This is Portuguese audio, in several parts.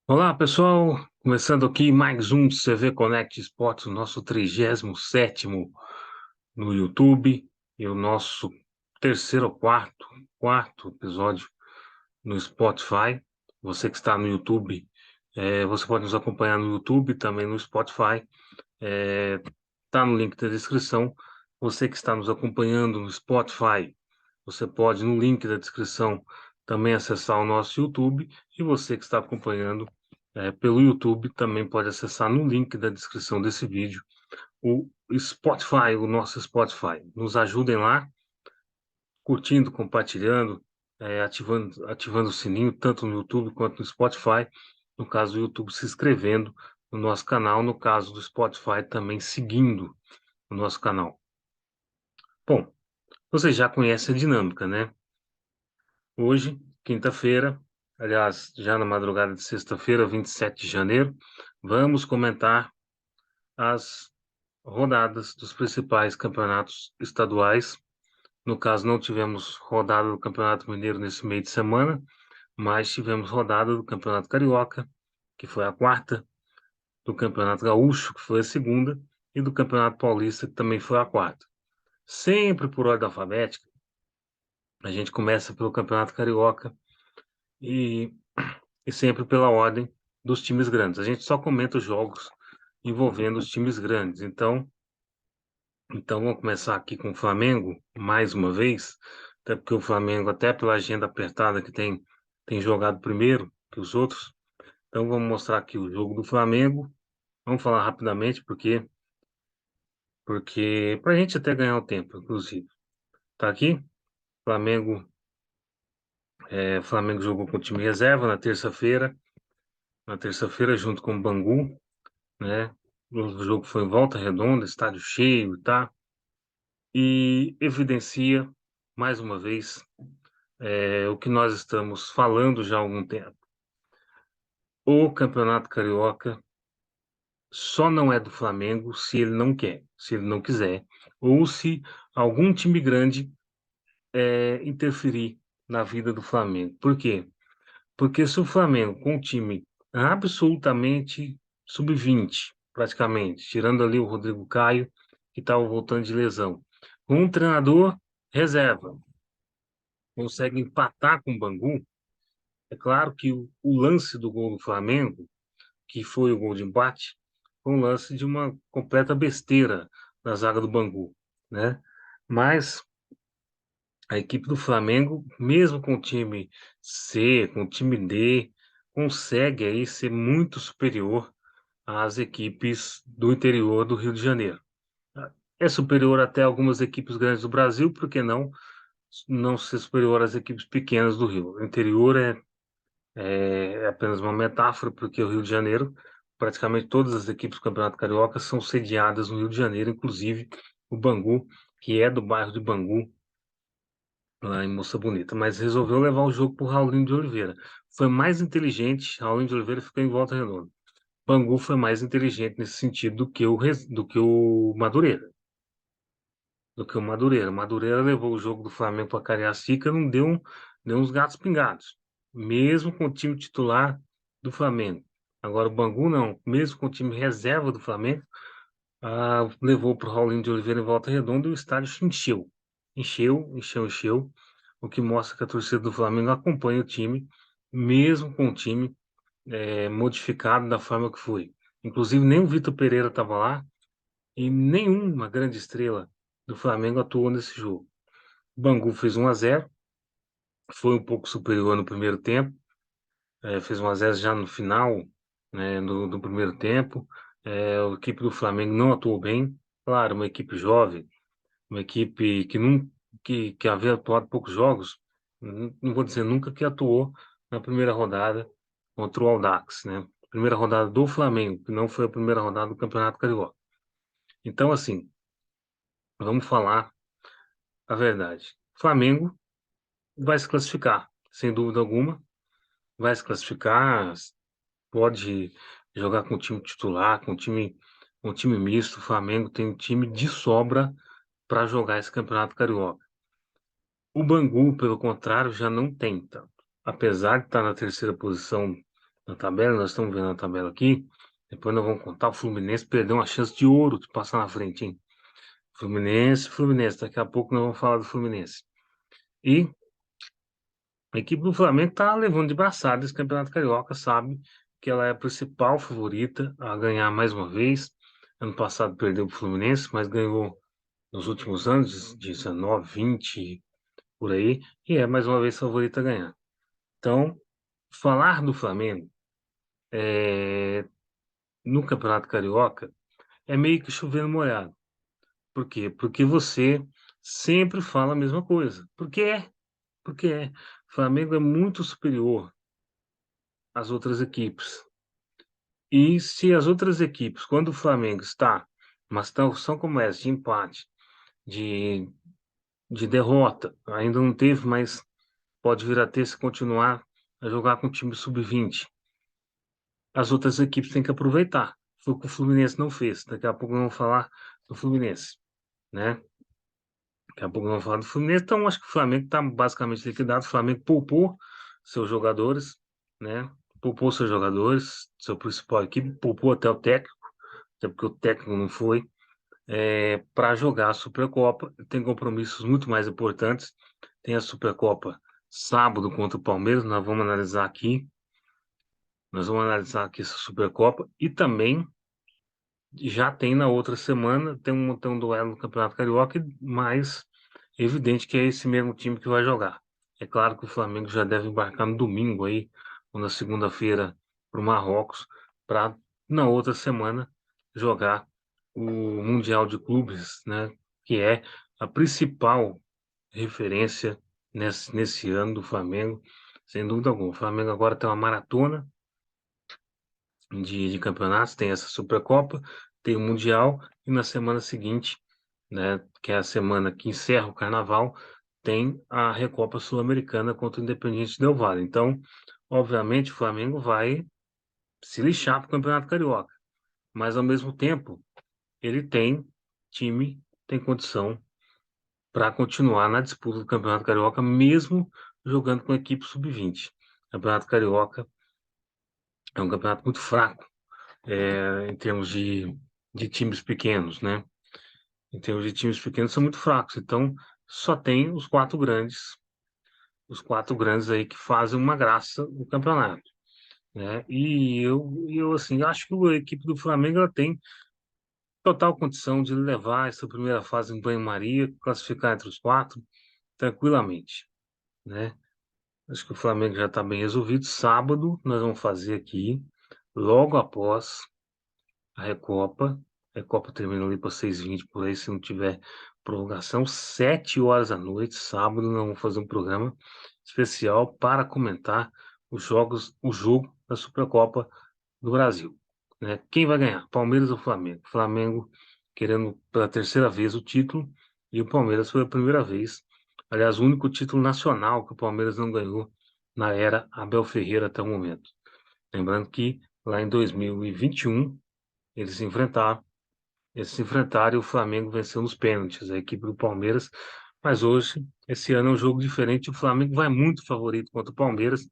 Olá, pessoal. Começando aqui mais um CV Connect Esportes, o nosso 37º no YouTube e o nosso terceiro ou quarto episódio no Spotify. Você que está no YouTube, você pode nos acompanhar no YouTube, também no Spotify. Tá no link da descrição. Você que está nos acompanhando no Spotify, você pode, no link da descrição, também acessar o nosso YouTube. E você que está acompanhando pelo YouTube também pode acessar no link da descrição desse vídeo o Spotify, o nosso Spotify. Nos ajudem lá, curtindo, compartilhando, ativando o sininho, tanto no YouTube quanto no Spotify. No caso do YouTube, se inscrevendo no nosso canal. No caso do Spotify, também seguindo o nosso canal. Bom, você já conhece a dinâmica, né? Hoje, quinta-feira, aliás, já na madrugada de sexta-feira, 27 de janeiro, vamos comentar as rodadas dos principais campeonatos estaduais. No caso, não tivemos rodada do Campeonato Mineiro nesse meio de semana, mas tivemos rodada do Campeonato Carioca, que foi a quarta, do Campeonato Gaúcho, que foi a segunda, e do Campeonato Paulista, que também foi a quarta. Sempre por ordem alfabética, a gente começa pelo Campeonato Carioca e, e sempre pela ordem dos times grandes. A gente só comenta os jogos envolvendo os times grandes. Então vamos começar aqui com o Flamengo, mais uma vez, até porque o Flamengo, até pela agenda apertada que tem jogado primeiro que os outros. Então vamos mostrar aqui o jogo do Flamengo. Vamos falar rapidamente, porque para a gente até ganhar o tempo, inclusive. Tá aqui, Flamengo, Flamengo jogou com o time reserva na terça-feira junto com o Bangu, né? O jogo foi em Volta Redonda, estádio cheio, tá? E evidencia, mais uma vez, o que nós estamos falando já há algum tempo. O Campeonato Carioca só não é do Flamengo se ele não quer, se ele não quiser, ou se algum time grande interferir na vida do Flamengo. Por quê? Porque se o Flamengo, com um time absolutamente sub-20, praticamente, tirando ali o Rodrigo Caio, que estava voltando de lesão, com um treinador reserva, consegue empatar com o Bangu. É claro que o lance do gol do Flamengo, que foi o gol de empate, foi um lance de uma completa besteira na zaga do Bangu, né? Mas a equipe do Flamengo, mesmo com o time C, com o time D, consegue aí ser muito superior às equipes do interior do Rio de Janeiro. É superior até algumas equipes grandes do Brasil, por que não ser superior às equipes pequenas do Rio? O interior é apenas uma metáfora, porque o Rio de Janeiro, praticamente todas as equipes do Campeonato Carioca são sediadas no Rio de Janeiro, inclusive o Bangu, que é do bairro de Bangu, lá em Moça Bonita, mas resolveu levar o jogo para o Raulinho de Oliveira. Foi mais inteligente, Raulinho de Oliveira ficou em Volta Redonda. Bangu foi mais inteligente nesse sentido do que o Madureira. Madureira levou o jogo do Flamengo para Cariacica, não deu uns gatos pingados, mesmo com o time titular do Flamengo. Agora o Bangu não, mesmo com o time reserva do Flamengo, levou para o Raulinho de Oliveira em Volta Redonda e o estádio se encheu. Encheu, o que mostra que a torcida do Flamengo acompanha o time, mesmo com o time modificado da forma que foi. Inclusive, nem o Vitor Pereira estava lá e nenhuma grande estrela do Flamengo atuou nesse jogo. O Bangu fez 1-0, foi um pouco superior no primeiro tempo, fez 1-0 já no final, né, do primeiro tempo. A equipe do Flamengo não atuou bem. Claro, uma equipe jovem, uma equipe que havia atuado poucos jogos, não vou dizer nunca que atuou na primeira rodada contra o Audax, né? Primeira rodada do Flamengo, que não foi a primeira rodada do Campeonato Carioca. Então, assim, vamos falar a verdade. Flamengo vai se classificar, sem dúvida alguma, vai se classificar, pode jogar com o time titular, com o time misto. O Flamengo tem um time de sobra para jogar esse Campeonato Carioca. O Bangu, pelo contrário, já não tem tanto. Apesar de estar na terceira posição na tabela, nós estamos vendo a tabela aqui. Depois nós vamos contar, o Fluminense perdeu uma chance de ouro de passar na frente, hein? Fluminense, daqui a pouco nós vamos falar do Fluminense. E a equipe do Flamengo está levando de braçada esse Campeonato Carioca, sabe que ela é a principal favorita a ganhar mais uma vez. Ano passado perdeu para o Fluminense, mas ganhou nos últimos anos, 19, 20, por aí, e é mais uma vez favorita a ganhar. Então, falar do Flamengo no Campeonato Carioca é meio que chovendo molhado. Por quê? Porque você sempre fala a mesma coisa. Porque é. O Flamengo é muito superior às outras equipes. E se as outras equipes, quando o Flamengo está numa situação como essa, de empate, de, de derrota, ainda não teve, mas pode vir a ter se continuar a jogar com o time sub-20. As outras equipes têm que aproveitar. Foi o que o Fluminense não fez. Daqui a pouco vamos falar do Fluminense, né? Daqui a pouco vamos falar do Fluminense. Então, acho que o Flamengo está basicamente liquidado. O Flamengo poupou seus jogadores, né? Poupou seus jogadores, seu principal equipe, poupou até o técnico, até porque o técnico não foi, para jogar a Supercopa. Tem compromissos muito mais importantes. Tem a Supercopa sábado contra o Palmeiras, nós vamos analisar aqui essa Supercopa e também já tem na outra semana, tem um duelo no Campeonato Carioca, mas é evidente que é esse mesmo time que vai jogar. É claro que o Flamengo já deve embarcar no domingo aí, ou na segunda-feira, para o Marrocos, para na outra semana jogar o Mundial de Clubes, né? Que é a principal referência nesse ano do Flamengo, sem dúvida alguma. O Flamengo agora tem uma maratona de campeonatos, tem essa Supercopa, tem o Mundial, e na semana seguinte, né, que é a semana que encerra o Carnaval, tem a Recopa Sul-Americana contra o Independiente Del Valle. Então, obviamente, o Flamengo vai se lixar para o Campeonato Carioca, mas ao mesmo tempo, ele tem time, tem condição para continuar na disputa do Campeonato Carioca, mesmo jogando com a equipe sub-20. O Campeonato Carioca é um campeonato muito fraco, em termos de times pequenos, né? Em termos de times pequenos são muito fracos, então só tem os quatro grandes aí que fazem uma graça no campeonato, né? E eu assim, acho que a equipe do Flamengo ela tem total condição de levar essa primeira fase em banho-maria, classificar entre os quatro tranquilamente, né? Acho que o Flamengo já está bem resolvido. Sábado nós vamos fazer aqui, logo após a Recopa. A Recopa termina ali para 6h20 por aí, se não tiver prorrogação. 7 horas da noite, sábado, nós vamos fazer um programa especial para comentar o jogo da Supercopa do Brasil, né? Quem vai ganhar? Palmeiras ou Flamengo? Flamengo querendo pela terceira vez o título e o Palmeiras pela primeira vez. Aliás, o único título nacional que o Palmeiras não ganhou na era Abel Ferreira até o momento. Lembrando que lá em 2021 eles se enfrentaram, e o Flamengo venceu nos pênaltis, a equipe do Palmeiras. Mas hoje, esse ano é um jogo diferente. O Flamengo vai muito favorito contra o Palmeiras,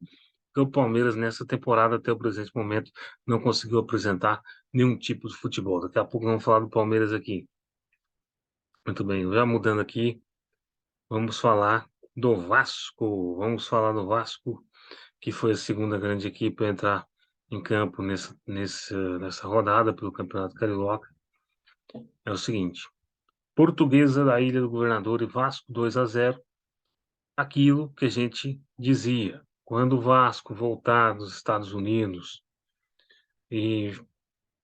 porque o Palmeiras, nessa temporada, até o presente momento, não conseguiu apresentar nenhum tipo de futebol. Daqui a pouco vamos falar do Palmeiras aqui. Muito bem, já mudando aqui, vamos falar do Vasco. Vamos falar do Vasco, que foi a segunda grande equipe a entrar em campo nessa rodada pelo Campeonato Carioca. É o seguinte: Portuguesa da Ilha do Governador e Vasco 2-0. Aquilo que a gente dizia. Quando o Vasco voltar dos Estados Unidos e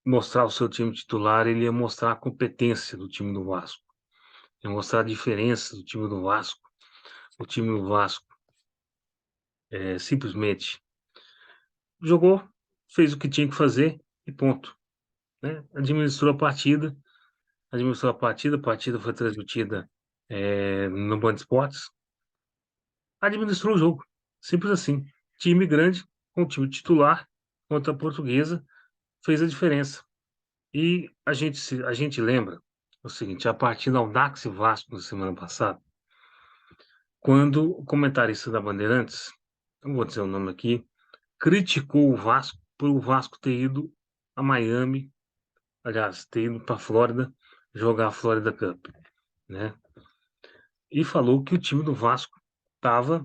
mostrar o seu time titular, ele ia mostrar a competência do time do Vasco, ia mostrar a diferença do time do Vasco. O time do Vasco simplesmente jogou, fez o que tinha que fazer e ponto, né? A partida foi transmitida no Band Esportes, administrou o jogo. Simples assim. Time grande, com o time titular, contra a Portuguesa, fez a diferença. E a gente lembra o seguinte: a partida Audax e Vasco na semana passada, quando o comentarista da Bandeirantes, não vou dizer o nome aqui, criticou o Vasco por o Vasco ter ido a Miami, aliás, ter ido para a Flórida jogar a Florida Cup, né? E falou que o time do Vasco estava,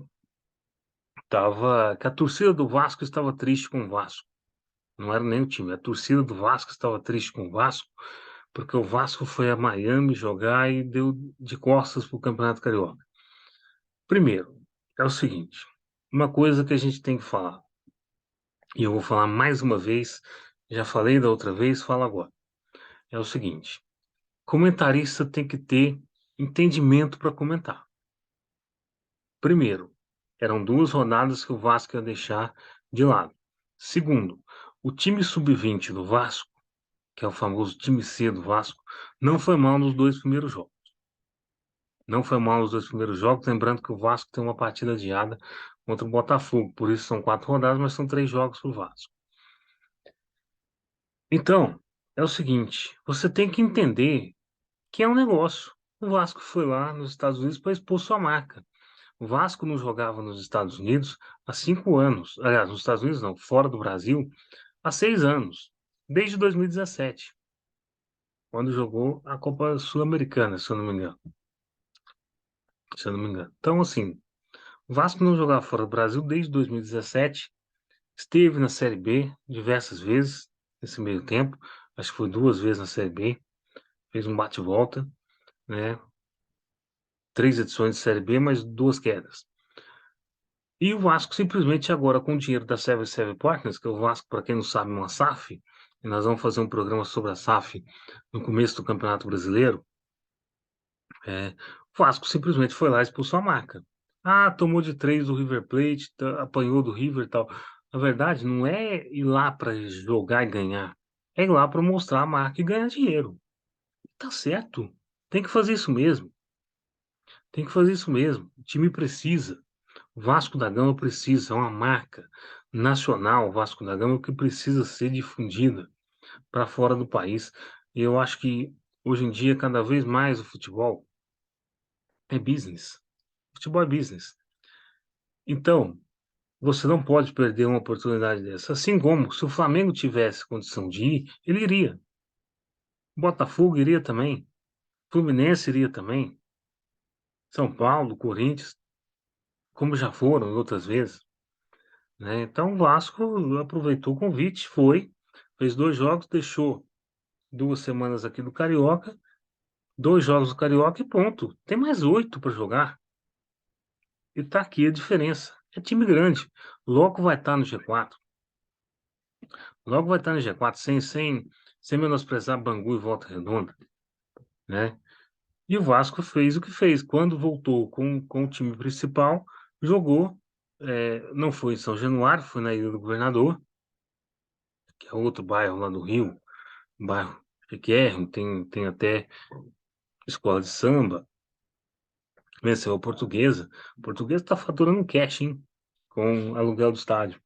que a torcida do Vasco estava triste com o Vasco. Não era nem o time, a torcida do Vasco estava triste com o Vasco, porque o Vasco foi a Miami jogar e deu de costas para o Campeonato Carioca. Primeiro, é o seguinte, uma coisa que a gente tem que falar, e eu vou falar mais uma vez, já falei da outra vez, falo agora. É o seguinte, comentarista tem que ter entendimento para comentar. Primeiro, eram 2 rodadas que o Vasco ia deixar de lado. Segundo, o time sub-20 do Vasco, que é o famoso time C do Vasco, não foi mal nos 2 primeiros jogos. Não foi mal nos 2 primeiros jogos, lembrando que o Vasco tem uma partida adiada contra o Botafogo, por isso são 4 rodadas, mas são 3 jogos para o Vasco. Então, é o seguinte, você tem que entender que é um negócio. O Vasco foi lá nos Estados Unidos para expor sua marca. O Vasco não jogava nos Estados Unidos há 5 anos. Aliás, nos Estados Unidos não, fora do Brasil, há 6 anos. Desde 2017, quando jogou a Copa Sul-Americana, se eu não me engano. Se eu não me engano. Então, assim, o Vasco não jogava fora do Brasil desde 2017. Esteve na Série B diversas vezes nesse meio tempo. Acho que foi 2 vezes na Série B. Fez um bate-volta, né? 3 edições de Série B, mas 2 quedas. E o Vasco simplesmente agora, com o dinheiro da Seven Partners, que é o Vasco, para quem não sabe, uma SAF, e nós vamos fazer um programa sobre a SAF no começo do Campeonato Brasileiro, o Vasco simplesmente foi lá e expulsou a marca. Ah, tomou de 3 do River Plate, apanhou do River e tal. Na verdade, não é ir lá para jogar e ganhar, é ir lá para mostrar a marca e ganhar dinheiro. Tá certo, tem que fazer isso mesmo, tem que fazer isso mesmo. O time precisa. O Vasco da Gama precisa, é uma marca nacional, o Vasco da Gama, que precisa ser difundida para fora do país. E eu acho que hoje em dia, cada vez mais, o futebol é business. Futebol é business. Então, você não pode perder uma oportunidade dessa. Assim como, se o Flamengo tivesse condição de ir, ele iria. Botafogo iria também. Fluminense iria também. São Paulo, Corinthians, como já foram outras vezes, né? Então, o Vasco aproveitou o convite, foi, fez 2 jogos, deixou 2 semanas aqui do Carioca, 2 jogos do Carioca e ponto. Tem mais 8 para jogar. E tá aqui a diferença. É time grande. Logo vai estar no G4. Logo vai estar no G4, sem menosprezar Bangu e Volta Redonda, né? E o Vasco fez o que fez. Quando voltou com o time principal, jogou. Não foi em São Januário, foi na Ilha do Governador, que é outro bairro lá do Rio, um bairro chiquérrimo, tem até escola de samba. Venceu a Portuguesa. A Portuguesa está faturando um cash, hein? Com aluguel do estádio.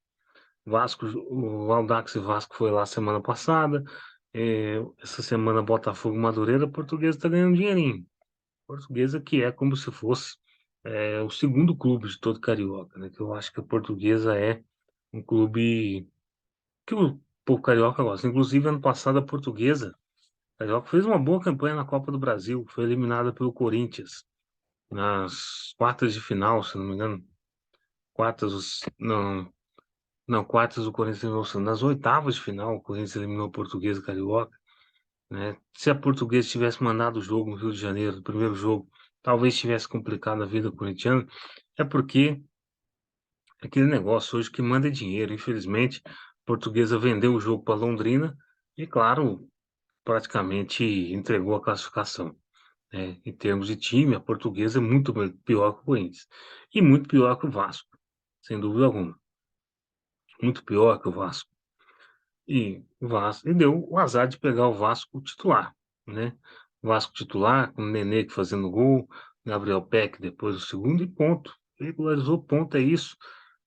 Vasco, o Audax e Vasco foi lá semana passada. Essa semana Botafogo e Madureira, a Portuguesa está ganhando dinheirinho. Portuguesa que é como se fosse o segundo clube de todo carioca, né? Que eu acho que a Portuguesa é um clube que o povo carioca gosta. Inclusive, ano passado, a Portuguesa carioca fez uma boa campanha na Copa do Brasil. Foi eliminada pelo Corinthians nas quartas de final, se não me engano. Não, não, quartas o Corinthians eliminou, nas oitavas de final, o Corinthians eliminou o Portuguesa Carioca, né? Se a Portuguesa tivesse mandado o jogo no Rio de Janeiro, o primeiro jogo, talvez tivesse complicado a vida corintiana, é porque aquele negócio hoje que manda é dinheiro, infelizmente, a Portuguesa vendeu o jogo para Londrina e, claro, praticamente entregou a classificação, né? Em termos de time, a Portuguesa é muito pior que o Corinthians e muito pior que o Vasco, sem dúvida alguma, muito pior que o Vasco. E deu o azar de pegar o Vasco titular, né? O Vasco titular, com o Nenê fazendo gol, Gabriel Peck depois o segundo e ponto. Regularizou ponto, é isso.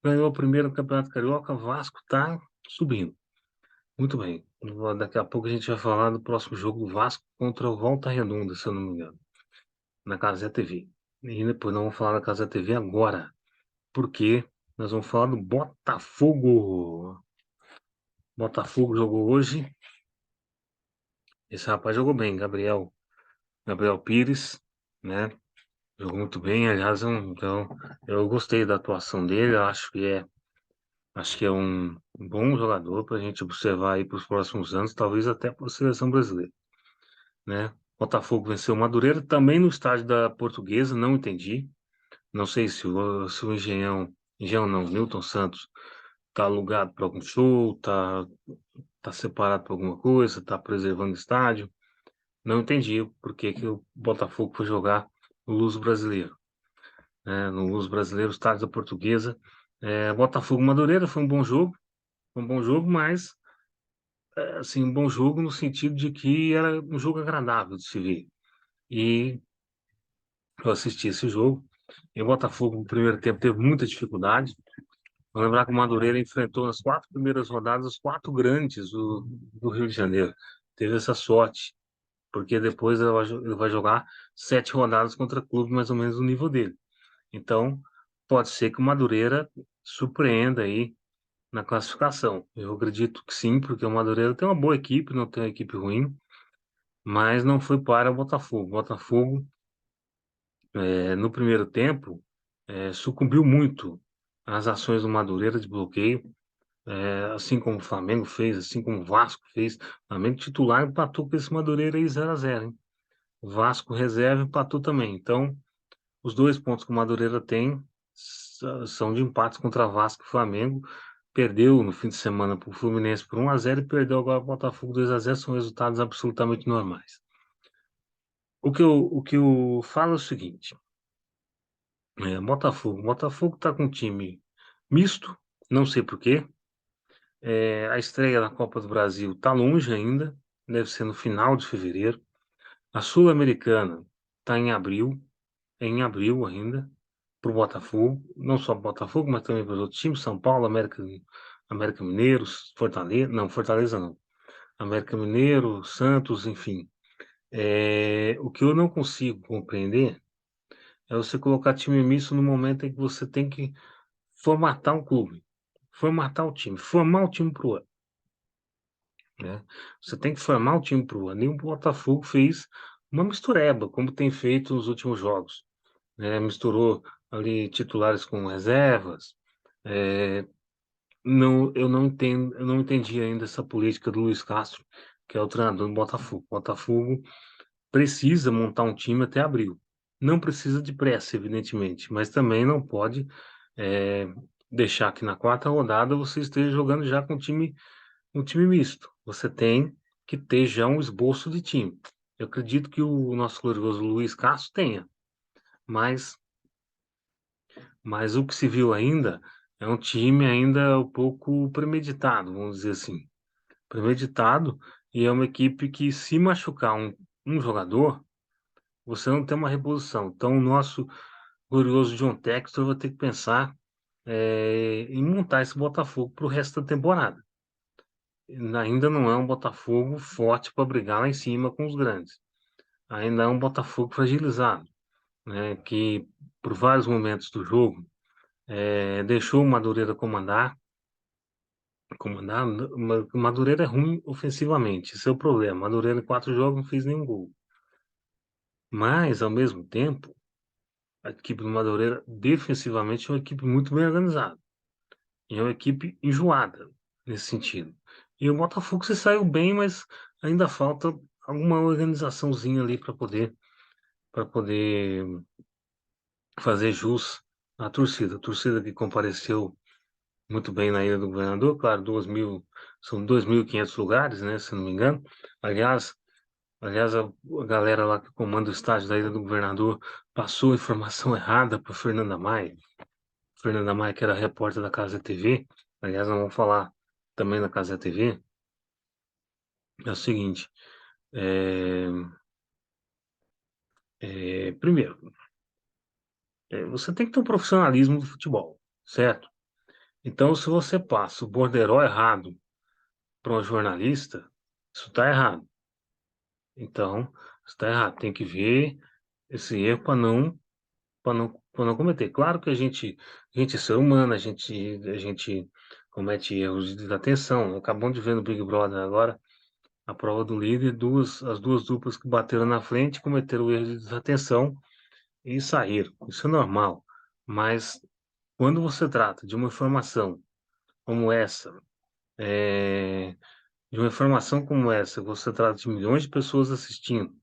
Ganhou o primeiro no Campeonato Carioca, Vasco tá subindo. Muito bem. Daqui a pouco a gente vai falar do próximo jogo do Vasco contra o Volta Redonda, se eu não me engano, na Casa TV. E depois nós vamos falar da Casa TV agora, porque nós vamos falar do Botafogo. Botafogo jogou hoje. Esse rapaz jogou bem, Gabriel Pires, né? Jogou muito bem, aliás, então eu gostei da atuação dele, eu acho que é um bom jogador para a gente observar aí para os próximos anos, talvez até para a seleção brasileira, né? Botafogo venceu o Madureira também no estádio da Portuguesa, não entendi. Não sei se o Engenhão não, Newton Santos tá alugado para algum show, tá separado para alguma coisa, tá preservando o estádio. Não entendi por que que o Botafogo foi jogar no Luso Brasileiro, né? No Luso Brasileiro, estádio da Portuguesa. Botafogo Madureira foi um bom jogo, mas assim, um bom jogo no sentido de que era um jogo agradável de se ver. E eu assisti esse jogo. E o Botafogo, no primeiro tempo, teve muita dificuldade. Vou lembrar que o Madureira enfrentou nas 4 primeiras rodadas os 4 grandes do Rio de Janeiro. Teve essa sorte, porque depois ele vai jogar 7 rodadas contra clube mais ou menos do nível dele. Então, pode ser que o Madureira surpreenda aí na classificação. Eu acredito que sim, porque o Madureira tem uma boa equipe, não tem uma equipe ruim, mas não foi para o Botafogo. O Botafogo, no primeiro tempo, sucumbiu muito às ações do Madureira de bloqueio, assim como o Flamengo fez, assim como o Vasco fez. O Flamengo titular empatou com esse Madureira aí 0-0, hein? O Vasco reserva empatou também. Então, os 2 pontos que o Madureira tem são de empates contra Vasco e Flamengo. Perdeu no fim de semana para o Fluminense por 1-0 e perdeu agora para o Botafogo 2-0. São resultados absolutamente normais. O que eu falo é o seguinte: Botafogo está com um time misto, não sei por quê. A estreia da Copa do Brasil está longe ainda, deve ser no final de fevereiro. A Sul-Americana está em abril ainda, para o Botafogo, não só para o Botafogo, mas também para os outros times, São Paulo, América Mineiro, Fortaleza não, América Mineiro, Santos, enfim. O que eu não consigo compreender é você colocar time misto no momento em que você tem que formatar um clube, formatar o time, formar o time para o ano, né? Você tem que formar o time para o ano. E o Botafogo fez uma mistureba, como tem feito nos últimos jogos, né? Misturou ali titulares com reservas. É, não, eu não entendi ainda essa política do Luiz Castro, que é o treinador do Botafogo. O Botafogo precisa montar um time até abril. Não precisa de pressa, evidentemente, mas também não pode é, deixar que na quarta rodada você esteja jogando já com um time misto. Você tem que ter já um esboço de time. Eu acredito que o nosso glorioso Luiz Castro tenha, mas, mas o que se viu ainda é um time ainda um pouco premeditado, vamos dizer assim. Premeditado, e é uma equipe que, se machucar um jogador, você não tem uma reposição. Então, o nosso glorioso John Textor vai ter que pensar em montar esse Botafogo para o resto da temporada. Ainda não é um Botafogo forte para brigar lá em cima com os grandes. Ainda é um Botafogo fragilizado, né? Que por vários momentos do jogo deixou o Madureira comandar. Madureira é ruim ofensivamente, esse é o problema. Madureira em 4 jogos não fez nenhum gol. Mas, ao mesmo tempo, a equipe do Madureira, defensivamente, é uma equipe muito bem organizada. E é uma equipe enjoada nesse sentido. E o Botafogo se saiu bem, mas ainda falta alguma organizaçãozinha ali para poder fazer jus à torcida. A torcida que compareceu muito bem na Ilha do Governador, claro, são 2.500 lugares, né, se não me engano. Aliás, a galera lá que comanda o estádio da Ilha do Governador passou a informação errada para Fernanda Maia. Fernanda Maia, que era repórter da Casa TV, aliás, nós vamos falar também da Casa TV, é o seguinte, é, primeiro, você tem que ter um profissionalismo do futebol, certo? Então, se você passa o borderô errado para um jornalista, isso está errado. Então, está errado. Tem que ver esse erro para não cometer. Claro que a gente é ser humano, a gente comete erros de desatenção. Acabamos de ver no Big Brother agora a prova do líder, as duas duplas que bateram na frente cometeram o erro de desatenção e saíram. Isso é normal. Mas quando você trata de uma informação como essa, eh, você trata de milhões de pessoas assistindo,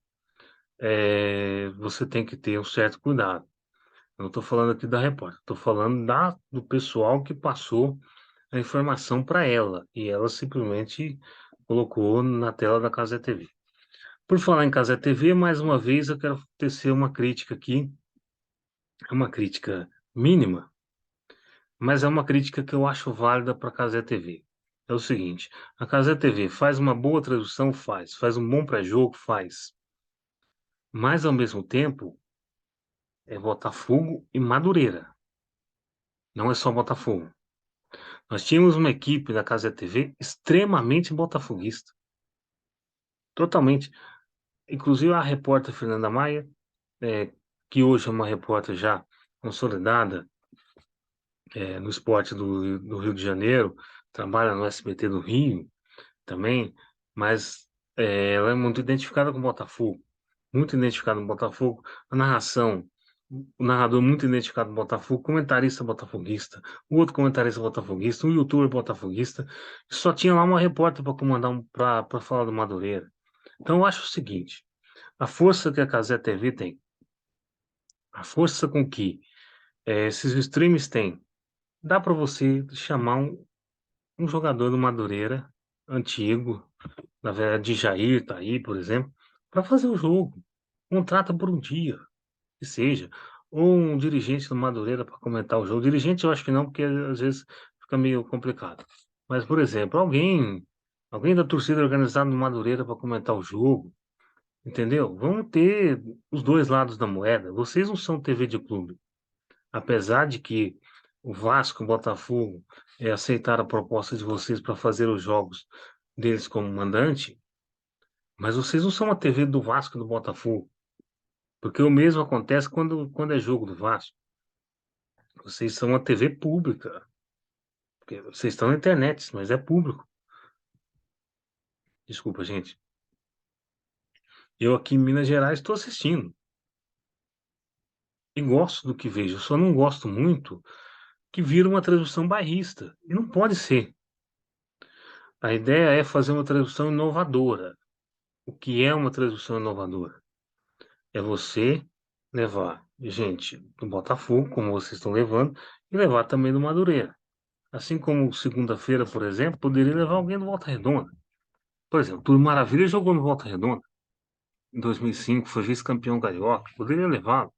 você tem que ter um certo cuidado. Eu não estou falando aqui da repórter, estou falando do pessoal que passou a informação para ela e ela simplesmente colocou na tela da Cazé TV. Por falar em Cazé TV, mais uma vez eu quero tecer uma crítica aqui, é uma crítica mínima, mas é uma crítica que eu acho válida para a Cazé TV. É o seguinte, a Cazé TV faz uma boa tradução, faz um bom pré-jogo, faz, mas ao mesmo tempo é Botafogo e Madureira, não é só Botafogo. Nós tínhamos uma equipe da Cazé TV extremamente botafoguista, totalmente. Inclusive a repórter Fernanda Maia, que hoje é uma repórter já consolidada, no esporte do Rio de Janeiro, trabalha no SBT do Rio também, mas ela é muito identificada com o Botafogo, muito identificada com o Botafogo, a narração, o narrador muito identificado com o Botafogo, comentarista botafoguista, o outro comentarista botafoguista, um youtuber botafoguista, só tinha lá uma repórter para comandar, para falar do Madureira. Então eu acho o seguinte, a força que a Cazé TV tem, a força com que esses streams têm, dá para você chamar um jogador do Madureira, antigo, na verdade, de Jair, tá aí, por exemplo, para fazer o jogo. Contrata por um dia, que seja. Ou um dirigente do Madureira para comentar o jogo. Dirigente eu acho que não, porque às vezes fica meio complicado. Mas, por exemplo, alguém da torcida organizada do Madureira para comentar o jogo, entendeu? Vamos ter os dois lados da moeda. Vocês não são TV de clube. Apesar de que o Vasco e o Botafogo aceitaram a proposta de vocês para fazer os jogos deles como mandante, mas vocês não são a TV do Vasco e do Botafogo, porque o mesmo acontece quando é jogo do Vasco. Vocês são a TV pública, porque vocês estão na internet, mas é público. Desculpa, gente. Eu aqui em Minas Gerais estou assistindo e gosto do que vejo, só não gosto muito que vira uma transmissão bairrista. E não pode ser. A ideia é fazer uma transmissão inovadora. O que é uma transmissão inovadora? É você levar gente do Botafogo, como vocês estão levando, e levar também do Madureira. Assim como segunda-feira, por exemplo, poderia levar alguém do Volta Redonda. Por exemplo, o Túlio Maravilha jogou no Volta Redonda em 2005, foi vice-campeão carioca. Poderia levar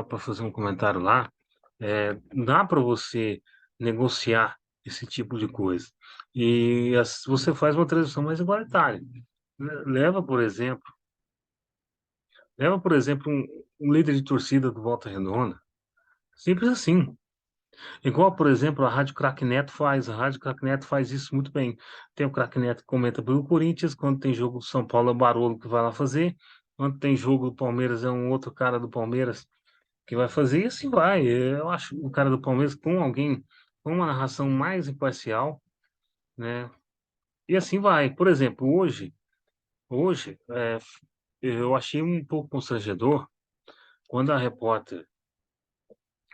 para fazer um comentário lá. Dá para você negociar esse tipo de coisa. E você faz uma transição mais igualitária. Leva, por exemplo, um líder de torcida do Volta Redonda. Simples assim. Igual, por exemplo, a Rádio Craque Neto faz. A Rádio Craque Neto faz isso muito bem. Tem o Craque Neto que comenta pelo Corinthians, quando tem jogo do São Paulo é o Barolo que vai lá fazer, quando tem jogo do Palmeiras é um outro cara do Palmeiras que vai fazer, e assim vai. Eu acho o cara do Palmeiras com alguém com uma narração mais imparcial, né? E assim vai. Por exemplo, hoje eu achei um pouco constrangedor quando a repórter,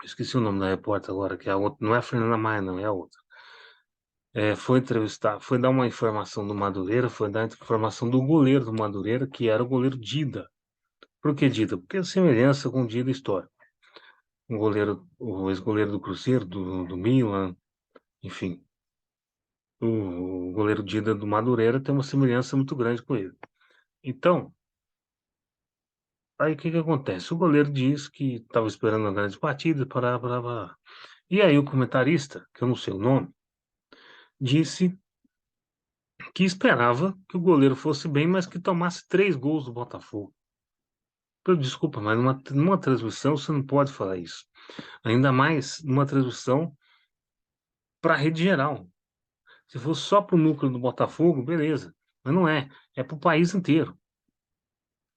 esqueci o nome da repórter agora, que é a outra, não é a Fernanda Maia, não, é a outra. Foi entrevistar, foi dar uma informação do Madureira, foi dar a informação do goleiro do Madureira, que era o goleiro Dida. Por que Dida? Porque a semelhança com o Dida histórico. O ex-goleiro do Cruzeiro, do Milan, enfim. O goleiro Dida do Madureira tem uma semelhança muito grande com ele. Então, aí o que que acontece? O goleiro diz que estava esperando uma grande partida, pará. E aí o comentarista, que eu não sei o nome, disse que esperava que o goleiro fosse bem, mas que tomasse 3 gols do Botafogo. Desculpa, mas numa transmissão você não pode falar isso. Ainda mais numa transmissão para a rede geral. Se fosse só para o núcleo do Botafogo, beleza. Mas não é. É para o país inteiro.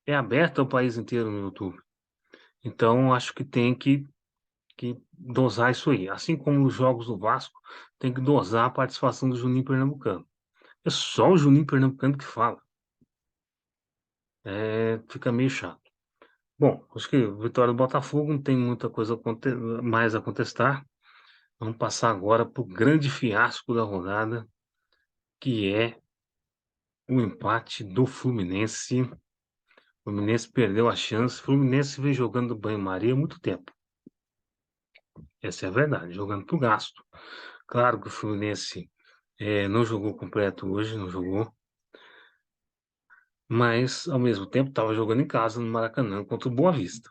É aberto ao país inteiro no YouTube. Então, acho que tem que que dosar isso aí. Assim como nos jogos do Vasco, tem que dosar a participação do Juninho Pernambucano. É só o Juninho Pernambucano que fala. Fica meio chato. Bom, acho que vitória do Botafogo não tem muita coisa mais a contestar. Vamos passar agora para o grande fiasco da rodada, que é o empate do Fluminense. O Fluminense perdeu a chance. O Fluminense vem jogando banho-maria há muito tempo. Essa é a verdade, jogando pro gasto. Claro que o Fluminense não jogou completo hoje, não jogou. Mas, ao mesmo tempo, estava jogando em casa, no Maracanã, contra o Boa Vista,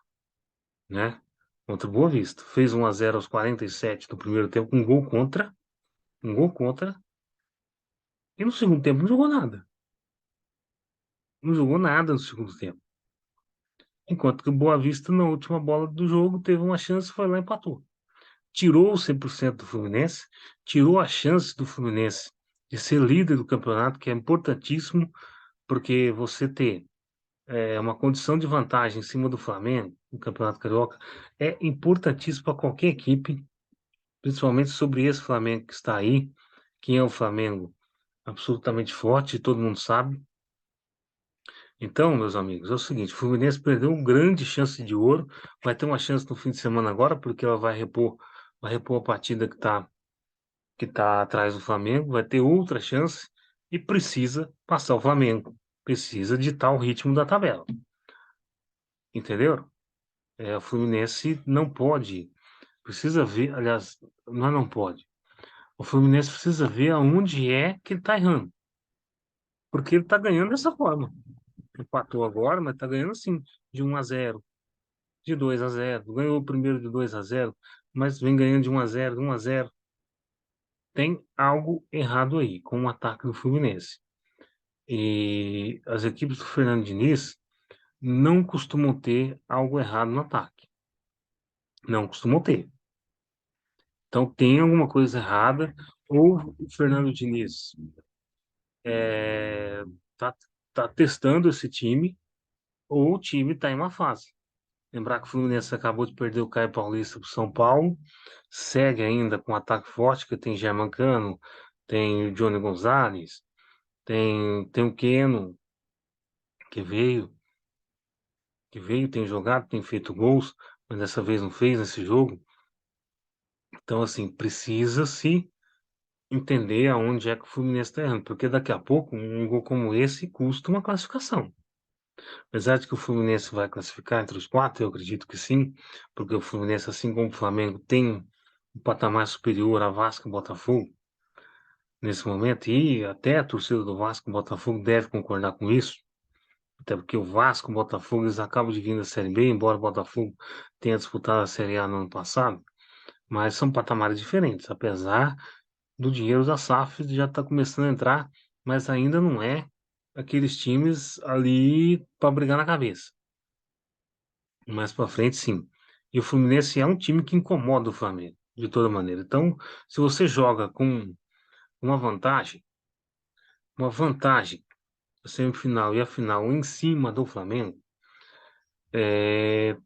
né? Contra o Boa Vista. Fez 1-0 aos 47 do primeiro tempo, um gol contra, e no segundo tempo não jogou nada. Não jogou nada no segundo tempo. Enquanto que o Boa Vista, na última bola do jogo, teve uma chance, foi lá e empatou. Tirou o 100% do Fluminense, tirou a chance do Fluminense de ser líder do campeonato, que é importantíssimo, porque você ter uma condição de vantagem em cima do Flamengo, no Campeonato Carioca, é importantíssimo para qualquer equipe, principalmente sobre esse Flamengo que está aí, que é um Flamengo absolutamente forte, todo mundo sabe. Então, meus amigos, é o seguinte, o Fluminense perdeu uma grande chance de ouro, vai ter uma chance no fim de semana agora, porque ela vai repor a partida que tá atrás do Flamengo, vai ter outra chance e precisa passar o Flamengo, precisa ditar o ritmo da tabela, entendeu? O Fluminense não pode, precisa ver, aliás, não pode. O Fluminense precisa ver aonde é que ele está errando, porque ele está ganhando dessa forma. Empatou agora, mas está ganhando assim, de 1-0, de 2-0. Ganhou o primeiro de 2-0, mas vem ganhando de 1-0, de 1-0. Tem algo errado aí com o ataque do Fluminense. E as equipes do Fernando Diniz não costumam ter algo errado no ataque. Não costumam ter. Então tem alguma coisa errada, ou o Fernando Diniz tá, tá testando esse time, ou o time está em uma fase. Lembrar que o Fluminense acabou de perder o Caio Paulista para o São Paulo, segue ainda com um ataque forte, que tem Germancano, tem o Johnny Gonzalez, tem o Keno, que veio, tem jogado, tem feito gols, mas dessa vez não fez nesse jogo. Então, assim, precisa-se entender aonde é que o Fluminense está errando, porque daqui a pouco um gol como esse custa uma classificação. Apesar de que o Fluminense vai classificar entre os quatro, eu acredito que sim, porque o Fluminense, assim como o Flamengo, tem um patamar superior a Vasco e Botafogo nesse momento, e até a torcida do Vasco e Botafogo deve concordar com isso, até porque o Vasco e o Botafogo eles acabam de vir da Série B, embora o Botafogo tenha disputado a Série A no ano passado, mas são patamares diferentes, apesar do dinheiro da SAF já está começando a entrar, mas ainda não é aqueles times ali para brigar na cabeça. Mais para frente, sim. E o Fluminense é um time que incomoda o Flamengo, de toda maneira. Então, se você joga com uma vantagem, a semifinal e a final em cima do Flamengo,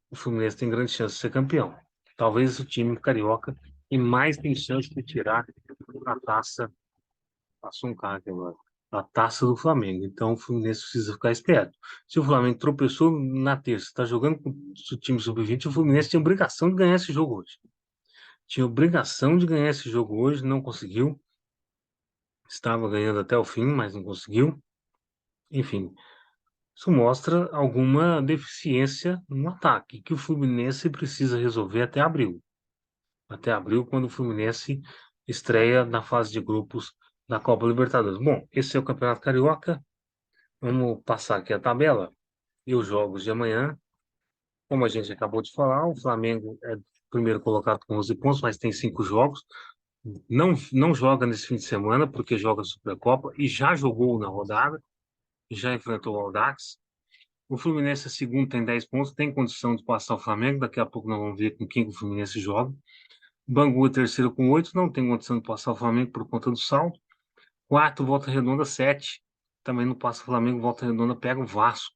o Fluminense tem grande chance de ser campeão. Talvez o time carioca e mais tem chance de tirar a taça. Passou um cara aqui agora. A taça do Flamengo. Então o Fluminense precisa ficar esperto. Se o Flamengo tropeçou na terça, está jogando com o time sub-20, o Fluminense tinha obrigação de ganhar esse jogo hoje. Tinha obrigação de ganhar esse jogo hoje, não conseguiu. Estava ganhando até o fim, mas não conseguiu. Enfim, isso mostra alguma deficiência no ataque, que o Fluminense precisa resolver até abril. Até abril, quando o Fluminense estreia na fase de grupos da Copa Libertadores. Bom, esse é o Campeonato Carioca. Vamos passar aqui a tabela e os jogos de amanhã. Como a gente acabou de falar, o Flamengo é primeiro colocado com 11 pontos, mas tem 5 jogos. Não joga nesse fim de semana, porque joga a Supercopa e já jogou na rodada, e já enfrentou o Audax. O Fluminense é segundo, tem 10 pontos, tem condição de passar o Flamengo. Daqui a pouco nós vamos ver com quem o Fluminense joga. Bangu é terceiro com 8, não tem condição de passar o Flamengo por conta do saldo. Quarto, Volta Redonda, 7. Também não passa o Flamengo, Volta Redonda pega o Vasco.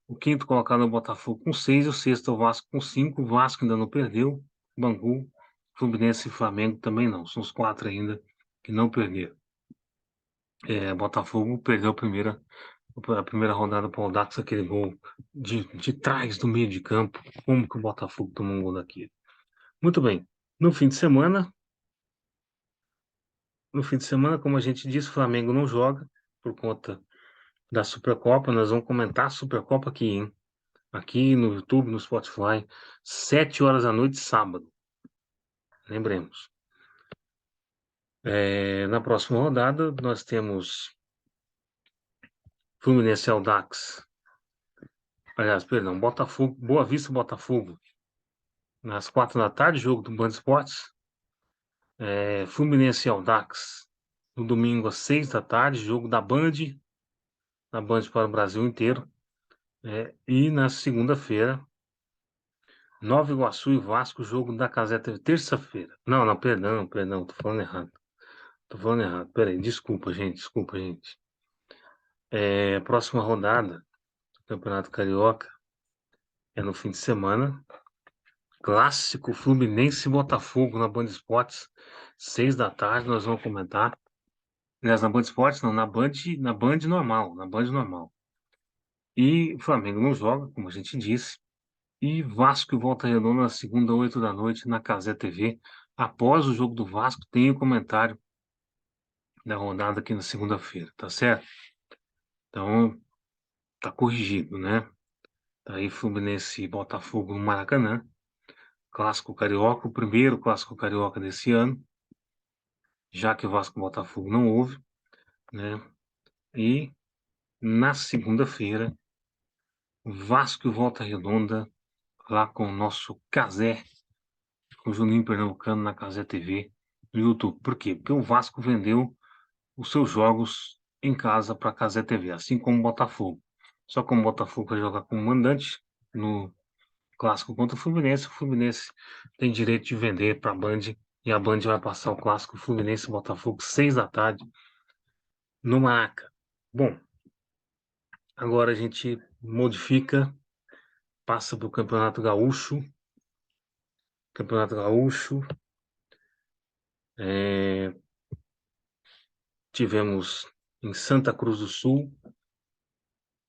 O quinto colocado é o Botafogo com 6, o sexto é o Vasco com 5. O Vasco ainda não perdeu. Bangu, Fluminense e Flamengo também não. São os 4 ainda que não perderam. Botafogo perdeu a primeira rodada para o Audax, aquele gol de trás do meio de campo. Como que o Botafogo tomou um gol daquele? Muito bem. No fim de semana, como a gente disse, o Flamengo não joga por conta da Supercopa. Nós vamos comentar a Supercopa aqui, hein? Aqui no YouTube, no Spotify, 7 horas da noite, sábado. Lembremos. Na próxima rodada, nós temos Fluminense e Audax. Aliás, perdão, Botafogo, Boa Vista e Botafogo. Às 4 da tarde, jogo do Band Esportes. Fluminense e Audax. No domingo, às 6 da tarde, jogo da Band para o Brasil inteiro. E na segunda-feira, Nova Iguaçu e Vasco, jogo da Caseta. Terça-feira. Não, perdão, tô falando errado. Peraí, desculpa, gente. Próxima rodada do Campeonato Carioca é no fim de semana. Clássico Fluminense e Botafogo na Band Esportes, 6 da tarde, nós vamos comentar. Aliás, na Band Esportes, não, na Band normal. E o Flamengo não joga, como a gente disse. E Vasco e Volta Redonda na segunda, 8 da noite, na Cazé TV. Após o jogo do Vasco, tem o comentário da rodada aqui na segunda-feira, tá certo? Então, tá corrigido, né? Tá aí Fluminense e Botafogo no Maracanã. Clássico Carioca, o primeiro Clássico Carioca desse ano, já que o Vasco e Botafogo não houve, né? E na segunda-feira, Vasco e Volta Redonda, lá com o nosso Cazé, com o Juninho Pernambucano na Cazé TV, no YouTube. Por quê? Porque o Vasco vendeu os seus jogos em casa para a Cazé TV, assim como o Botafogo. Só como o Botafogo vai jogar como mandante no clássico contra o Fluminense tem direito de vender para a Band, e a Band vai passar o clássico Fluminense e Botafogo 6 da tarde no Maraca. Bom, agora a gente modifica, passa para o Campeonato Gaúcho. Tivemos em Santa Cruz do Sul,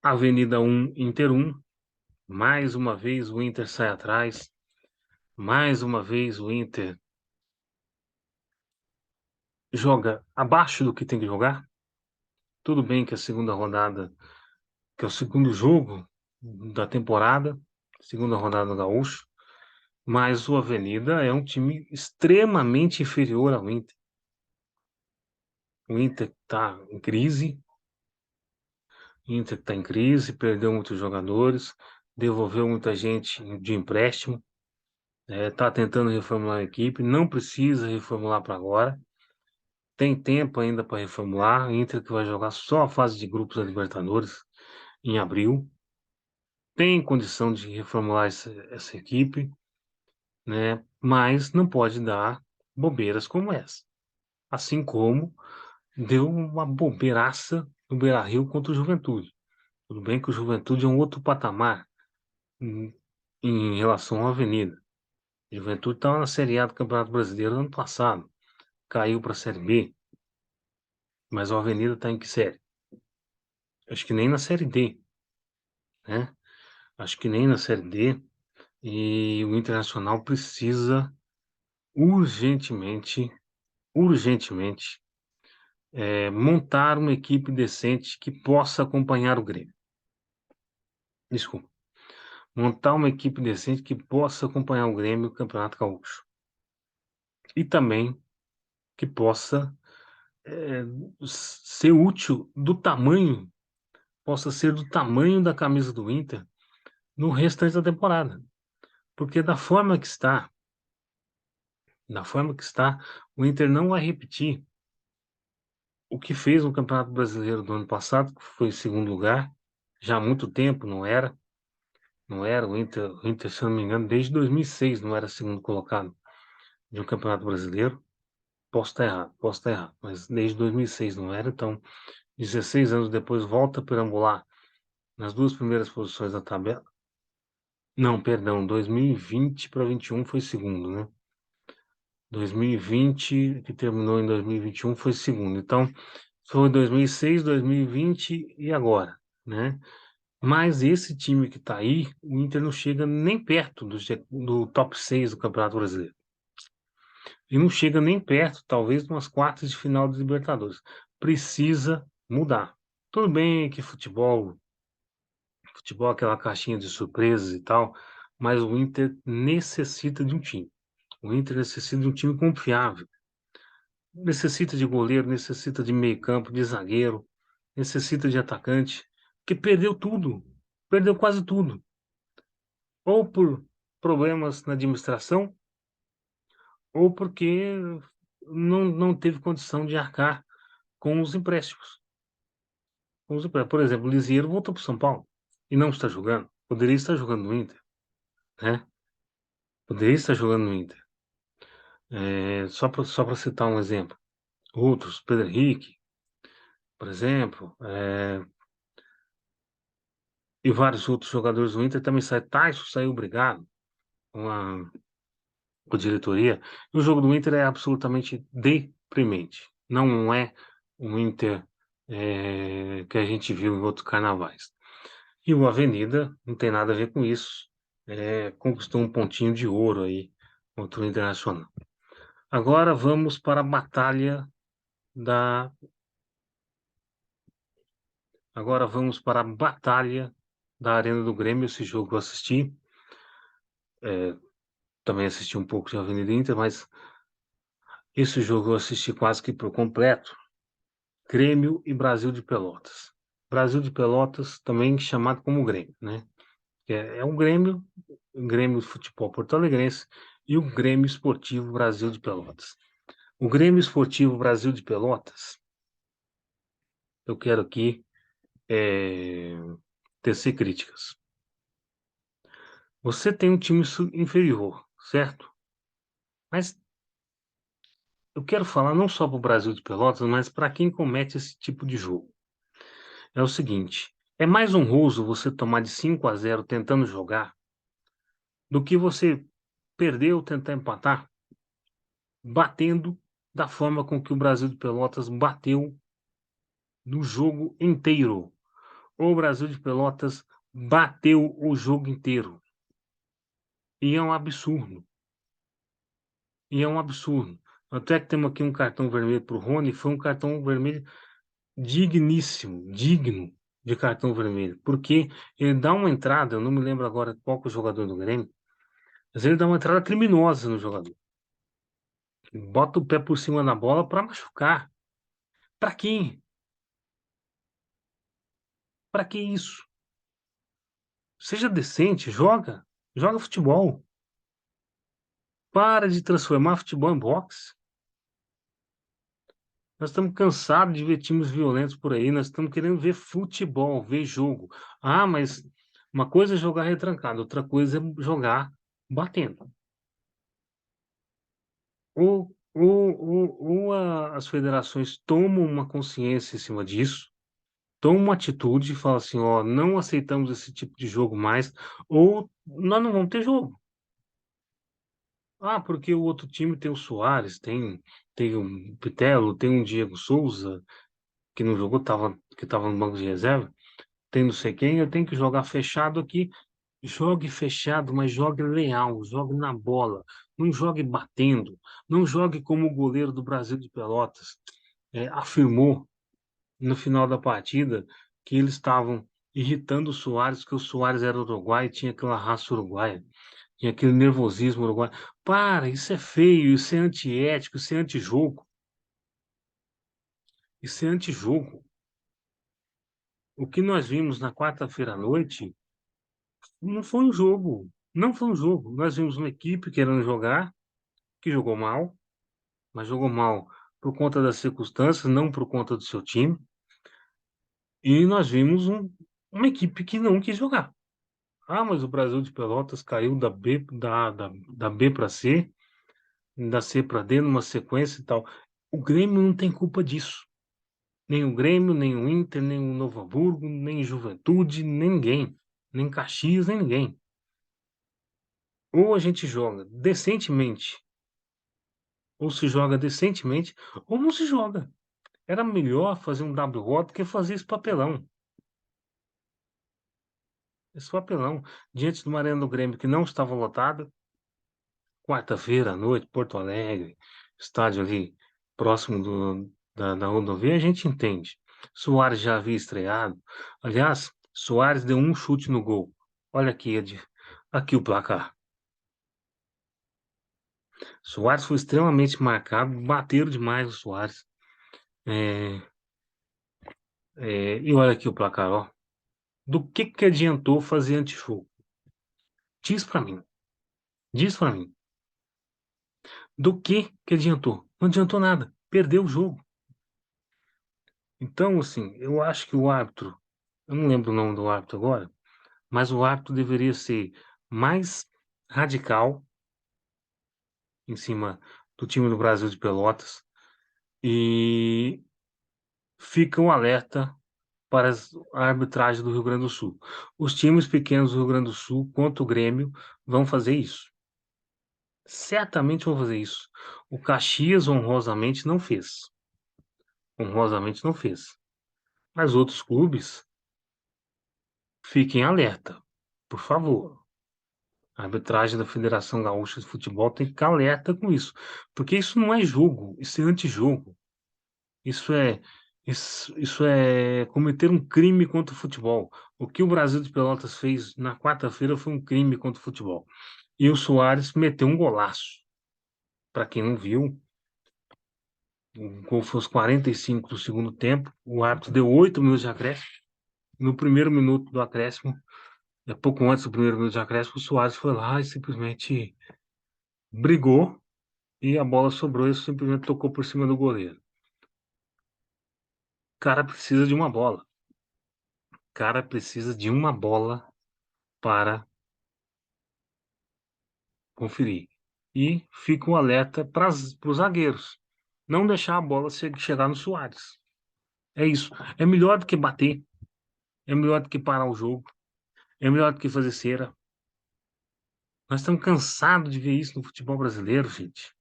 Avenida 1, Inter 1. Mais uma vez o Inter sai atrás. Mais uma vez o Inter joga abaixo do que tem que jogar. Tudo bem que a segunda rodada, que é o segundo jogo da temporada, segunda rodada do Gaúcho, mas o Avenida é um time extremamente inferior ao Inter. O Inter está em crise, perdeu muitos jogadores, devolveu muita gente de empréstimo, está tentando reformular a equipe, não precisa reformular para agora, tem tempo ainda para reformular. O Inter que vai jogar só a fase de grupos da Libertadores em abril, tem condição de reformular essa equipe, né? Mas não pode dar bobeiras como essa. Assim como deu uma bobeiraça no Beira-Rio contra o Juventude. Tudo bem que o Juventude é um outro patamar em relação à Avenida. O Juventude estava na Série A do Campeonato Brasileiro ano passado, caiu para a Série B, mas a Avenida está em que série? Acho que nem na Série D, né? Acho que nem na Série D. E o Internacional precisa urgentemente, montar uma equipe decente que possa acompanhar o Grêmio. Desculpa. Montar uma equipe decente que possa acompanhar o Grêmio no Campeonato Gaúcho. E também que possa ser útil possa ser do tamanho da camisa do Inter no restante da temporada. Porque da forma que está, o Inter não vai repetir o que fez no Campeonato Brasileiro do ano passado, que foi em segundo lugar, já há muito tempo não era o Inter, se não me engano, desde 2006 não era segundo colocado de um Campeonato Brasileiro. Posso estar errado, mas desde 2006 não era, então 16 anos depois volta a perambular nas duas primeiras posições da tabela. Não, perdão, 2020 para 21 foi segundo, né? 2020, que terminou em 2021, foi segundo. Então, foi 2006, 2020 e agora, né? Mas esse time que tá aí, o Inter não chega nem perto do top 6 do Campeonato Brasileiro. E não chega nem perto, talvez, de umas quartas de final de Libertadores. Precisa mudar. Tudo bem que futebol é aquela caixinha de surpresas e tal, mas o Inter necessita de um time. O Inter necessita de um time confiável. Necessita de goleiro, necessita de meio-campo, de zagueiro, necessita de atacante, que perdeu tudo, perdeu quase tudo. Ou por problemas na administração, ou porque não teve condição de arcar com os empréstimos. Por exemplo, o Lisieiro voltou para o São Paulo e não está jogando. Poderia estar jogando no Inter, né? Poderia estar jogando no Inter. Só para citar um exemplo. Outros, Pedro Henrique, por exemplo, e vários outros jogadores do Inter também saem. Tyson saiu obrigado com com a diretoria. E o jogo do Inter é absolutamente deprimente. Não é o Inter que a gente viu em outros carnavais. E o Avenida não tem nada a ver com isso. Conquistou um pontinho de ouro aí contra o Internacional. Agora vamos para a batalha da. Agora vamos para a batalha da Arena do Grêmio. Esse jogo eu assisti. Também assisti um pouco de Avenida Inter, mas esse jogo eu assisti quase que por completo. Grêmio e Brasil de Pelotas. Brasil de Pelotas, também chamado como Grêmio, né? É o Grêmio de Futebol Porto-Alegrense e o Grêmio Esportivo Brasil de Pelotas. O Grêmio Esportivo Brasil de Pelotas, eu quero aqui é, tecer críticas. Você tem um time inferior, certo? Mas eu quero falar não só para o Brasil de Pelotas, mas para quem comete esse tipo de jogo. É o seguinte, é mais honroso você tomar de 5-0 tentando jogar do que você perder ou tentar empatar batendo da forma com que o Brasil de Pelotas bateu no jogo inteiro. O Brasil de Pelotas bateu o jogo inteiro. E é um absurdo. E é um absurdo. Até que temos aqui um cartão vermelho para o Rony, foi um cartão vermelho digníssimo, digno de cartão vermelho, porque ele dá uma entrada, eu não me lembro agora qual que é o jogador do Grêmio, mas ele dá uma entrada criminosa no jogador. Bota o pé por cima da bola para machucar. Para quem? Para que isso? Seja decente, joga. Joga futebol. Para de transformar futebol em boxe. Nós estamos cansados de ver times violentos por aí. Nós estamos querendo ver futebol, ver jogo. Ah, mas uma coisa é jogar retrancado, outra coisa é jogar batendo. As federações tomam uma consciência em cima disso, tomam uma atitude e falam assim, ó, não aceitamos esse tipo de jogo mais, ou nós não vamos ter jogo. Ah, porque o outro time tem o Soares, tem o Pitelo, tem um Diego Souza, que não jogou, que estava no banco de reserva, tem não sei quem, eu tenho que jogar fechado aqui. Jogue fechado, mas jogue leal, jogue na bola, não jogue batendo, não jogue como o goleiro do Brasil de Pelotas afirmou no final da partida que eles estavam irritando o Soares, que o Soares era uruguai e tinha aquela raça uruguaia, tinha aquele nervosismo uruguaio. Para, isso é feio, isso é antiético, isso é antijogo. Isso é antijogo. O que nós vimos na quarta-feira à noite não foi um jogo. Não foi um jogo. Nós vimos uma equipe querendo jogar, que jogou mal, mas jogou mal por conta das circunstâncias, não por conta do seu time. E nós vimos uma equipe que não quis jogar. Ah, mas o Brasil de Pelotas caiu da B para C, da C para D numa sequência e tal. O Grêmio não tem culpa disso. Nem o Grêmio, nem o Inter, nem o Novo Hamburgo, nem Juventude, nem ninguém. Nem Caxias, nem ninguém. Ou a gente joga decentemente Ou se joga decentemente, ou não se joga. Era melhor fazer um WO do que fazer esse papelão. Esse papelão, diante de uma Arena do Grêmio que não estava lotada, quarta-feira à noite, Porto Alegre, estádio ali próximo da rodovia, a gente entende. Soares já havia estreado. Aliás, Soares deu um chute no gol. Olha aqui, aqui o placar. Soares foi extremamente marcado, bateram demais o Soares. É, e olha aqui o placar, ó. Do que adiantou fazer antijogo? Diz pra mim, diz pra mim. Do que adiantou? Não adiantou nada. Perdeu o jogo. Então, assim, eu acho que o árbitro, eu não lembro o nome do árbitro agora, mas o árbitro deveria ser mais radical em cima do time do Brasil de Pelotas e fica um alerta para a arbitragem do Rio Grande do Sul. Os times pequenos do Rio Grande do Sul, quanto o Grêmio, vão fazer isso. Certamente vão fazer isso. O Caxias honrosamente não fez. Honrosamente não fez. Mas outros clubes, fiquem alerta, por favor. A arbitragem da Federação Gaúcha de Futebol tem que ficar alerta com isso, porque isso não é jogo, isso é antijogo. Isso é isso é cometer um crime contra o futebol. O que o Brasil de Pelotas fez na quarta-feira foi um crime contra o futebol. E o Soares meteu um golaço. Para quem não viu, o gol foi aos 45 do segundo tempo. O árbitro deu 8 minutos de acréscimo. No primeiro minuto do acréscimo, pouco antes do primeiro minuto de acréscimo, o Soares foi lá e simplesmente brigou e a bola sobrou e simplesmente tocou por cima do goleiro. O cara precisa de uma bola. O cara precisa de uma bola para conferir. E fica um alerta para os zagueiros. Não deixar a bola chegar no Soares. É isso. É melhor do que bater. É melhor do que parar o jogo. É melhor do que fazer cera. Nós estamos cansados de ver isso no futebol brasileiro, gente.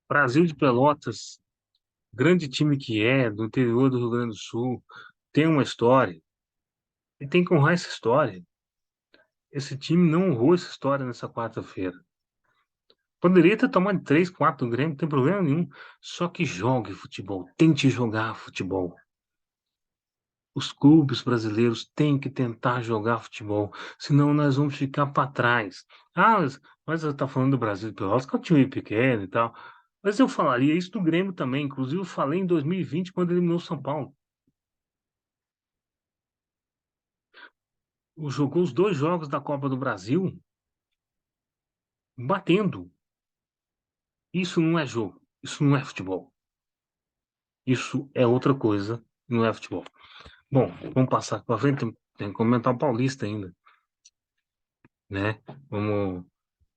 Brasil de Pelotas, grande time que é, do interior do Rio Grande do Sul, tem uma história. E tem que honrar essa história. Esse time não honrou essa história nessa quarta-feira. Poderia ter tomado 3, 4 do Grêmio, não tem problema nenhum. Só que jogue futebol, tente jogar futebol. Os clubes brasileiros têm que tentar jogar futebol, senão nós vamos ficar para trás. Ah, mas você está falando do Brasil de Pelotas, que é um time pequeno e tal. Mas eu falaria isso do Grêmio também. Inclusive, eu falei em 2020, quando eliminou o São Paulo. Jogou os 2 jogos da Copa do Brasil batendo. Isso não é jogo, isso não é futebol. Isso é outra coisa, não é futebol. Bom, vamos passar para frente, tem que comentar o Paulista ainda, né? Vamos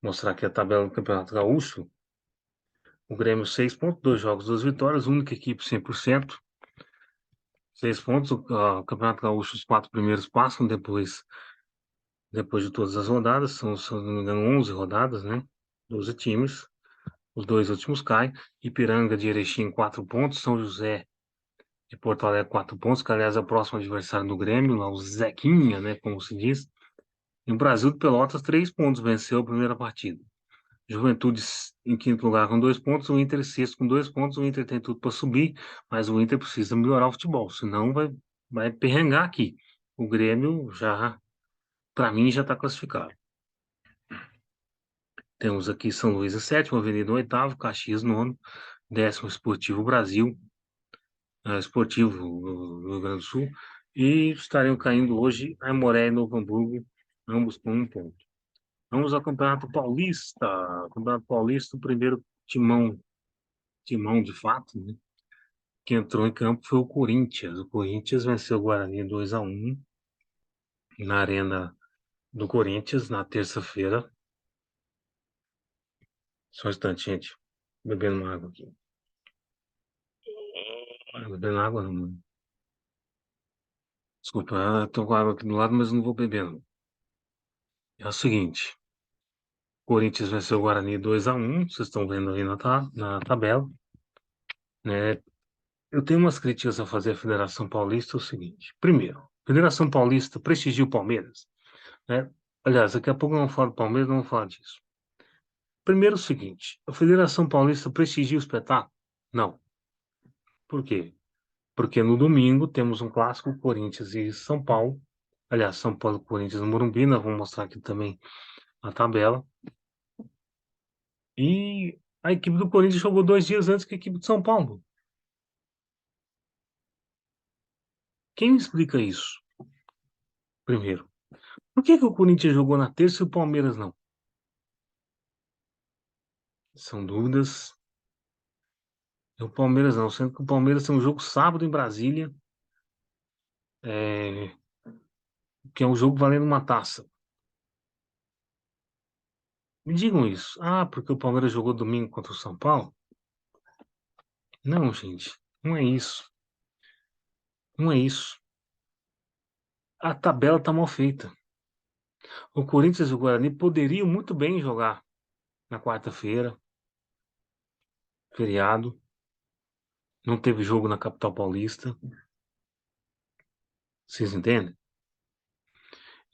mostrar aqui a tabela do Campeonato Gaúcho. O Grêmio 6 pontos, 2 jogos, 2 vitórias, única equipe 100%, 6 pontos. O Campeonato Gaúcho, os 4 primeiros passam depois de todas as rodadas, são, se eu não me engano, 11 rodadas, né? 12 times, os 2 últimos caem. Ipiranga de Erechim, 4 pontos, São José de Porto Alegre, 4 pontos, que aliás é o próximo adversário do Grêmio, lá o Zequinha, né, como se diz. E o Brasil de Pelotas, 3 pontos, venceu a primeira partida. Juventude em quinto lugar com 2 pontos, o Inter sexto com 2 pontos. O Inter tem tudo para subir, mas o Inter precisa melhorar o futebol, senão vai perrengar aqui. O Grêmio já, para mim, já está classificado. Temos aqui São Luís em sétimo, Avenida em oitavo, Caxias nono, 10º Esportivo Brasil, Esportivo do Rio Grande do Sul, e estariam caindo hoje Aimoré e Novo Hamburgo, ambos com 1 ponto. Vamos ao Campeonato Paulista. Campeonato Paulista, o primeiro timão de fato, né, que entrou em campo foi o Corinthians. O Corinthians venceu o Guarani 2-1 na Arena do Corinthians na terça-feira. Só um instante, gente. Bebendo uma água aqui. Bebendo água não, mano. Desculpa, eu tô com água aqui do lado, mas não vou beber, não. É o seguinte, Corinthians venceu o Guarani 2-1, vocês estão vendo aí na tabela, né? Eu tenho umas críticas a fazer à Federação Paulista, é o seguinte. Primeiro, a Federação Paulista prestigia o Palmeiras, né? Aliás, daqui a pouco eu não falo do Palmeiras, não vou falar disso. Primeiro, o seguinte, a Federação Paulista prestigia o espetáculo? Não. Por quê? Porque no domingo temos um clássico Corinthians e São Paulo. Aliás, São Paulo e Corinthians no Morumbi, nós vamos mostrar aqui também a tabela. E a equipe do Corinthians jogou 2 dias antes que a equipe de São Paulo. Quem me explica isso? Primeiro, por que que o Corinthians jogou na terça e o Palmeiras não? São dúvidas. E o Palmeiras não, sendo que o Palmeiras tem um jogo sábado em Brasília, é, que é um jogo valendo uma taça. Me digam isso. Ah, porque o Palmeiras jogou domingo contra o São Paulo? Não, gente, não é isso. Não é isso. A tabela está mal feita. O Corinthians e o Guarani poderiam muito bem jogar na quarta-feira, feriado. Não teve jogo na capital paulista. Vocês entendem?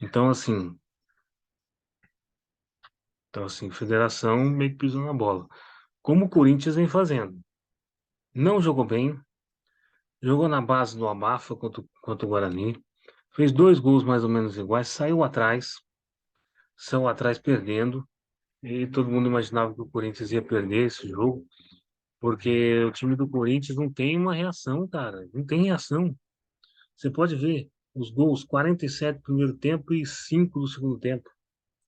Então, assim, federação meio que pisou na bola. Como o Corinthians vem fazendo. Não jogou bem, jogou na base do abafa contra o Guarani, fez 2 gols mais ou menos iguais, saiu atrás perdendo, e todo mundo imaginava que o Corinthians ia perder esse jogo, porque o time do Corinthians não tem uma reação, cara, não tem reação. Você pode ver os gols, 47 do primeiro tempo e 5 do segundo tempo,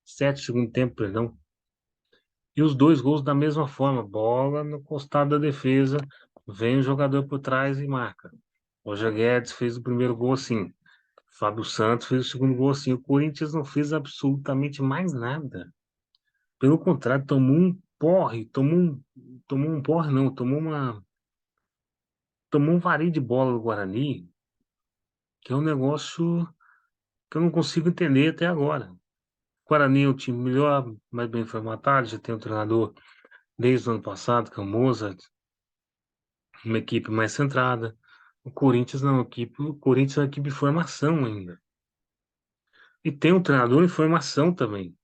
7 do segundo tempo, perdão. E os 2 gols da mesma forma, bola no costado da defesa, vem o jogador por trás e marca. Roger Guedes fez o primeiro gol assim. Fábio Santos fez o segundo gol assim. O Corinthians não fez absolutamente mais nada. Pelo contrário, tomou um porre, tomou um porre não, tomou um varinho de bola do Guarani, que é um negócio que eu não consigo entender até agora. O Guarani é um time melhor, mais bem formatado, já tem um treinador desde o ano passado, que é o Mozart, uma equipe mais centrada. O Corinthians não, o Corinthians é uma equipe de formação ainda. E tem um treinador em formação também,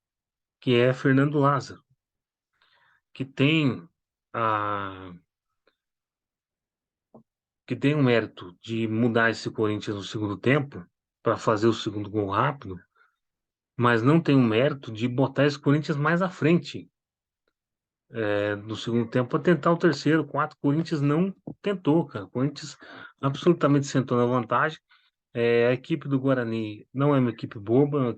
que é Fernando Lázaro, que tem a que tem o mérito de mudar esse Corinthians no segundo tempo para fazer o segundo gol rápido, mas não tem o mérito de botar esse Corinthians mais à frente no segundo tempo para tentar o terceiro, quarto. O Corinthians não tentou, cara. O Corinthians absolutamente sentou na vantagem. A equipe do Guarani não é uma equipe boba, é uma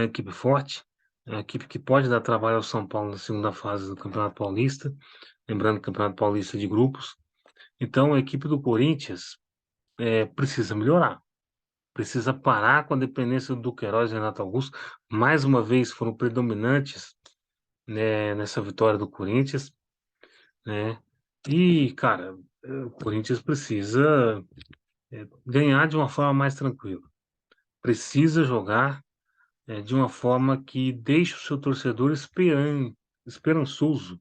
equipe forte, é uma equipe que pode dar trabalho ao São Paulo na segunda fase do Campeonato Paulista, lembrando o Campeonato Paulista de grupos. Então, a equipe do Corinthians precisa melhorar, precisa parar com a dependência do Duqueiroz e Renato Augusto. Mais uma vez foram predominantes, né, nessa vitória do Corinthians, né? E, cara, o Corinthians precisa ganhar de uma forma mais tranquila. Precisa jogar de uma forma que deixe o seu torcedor esperançoso,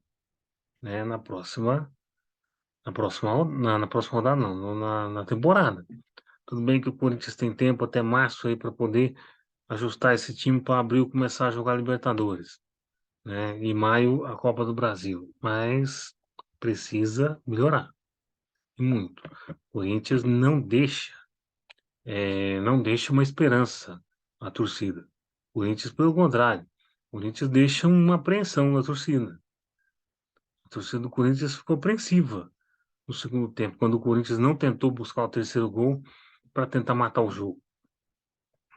né, na próxima rodada, não, na temporada. Tudo bem que o Corinthians tem tempo até março aí para poder ajustar esse time para abril começar a jogar Libertadores, né? E maio a Copa do Brasil, mas precisa melhorar e muito. O Corinthians não deixa uma esperança à torcida. O Corinthians, pelo contrário, o Corinthians deixa uma apreensão na torcida. A torcida do Corinthians ficou apreensiva no segundo tempo, quando o Corinthians não tentou buscar o terceiro gol para tentar matar o jogo.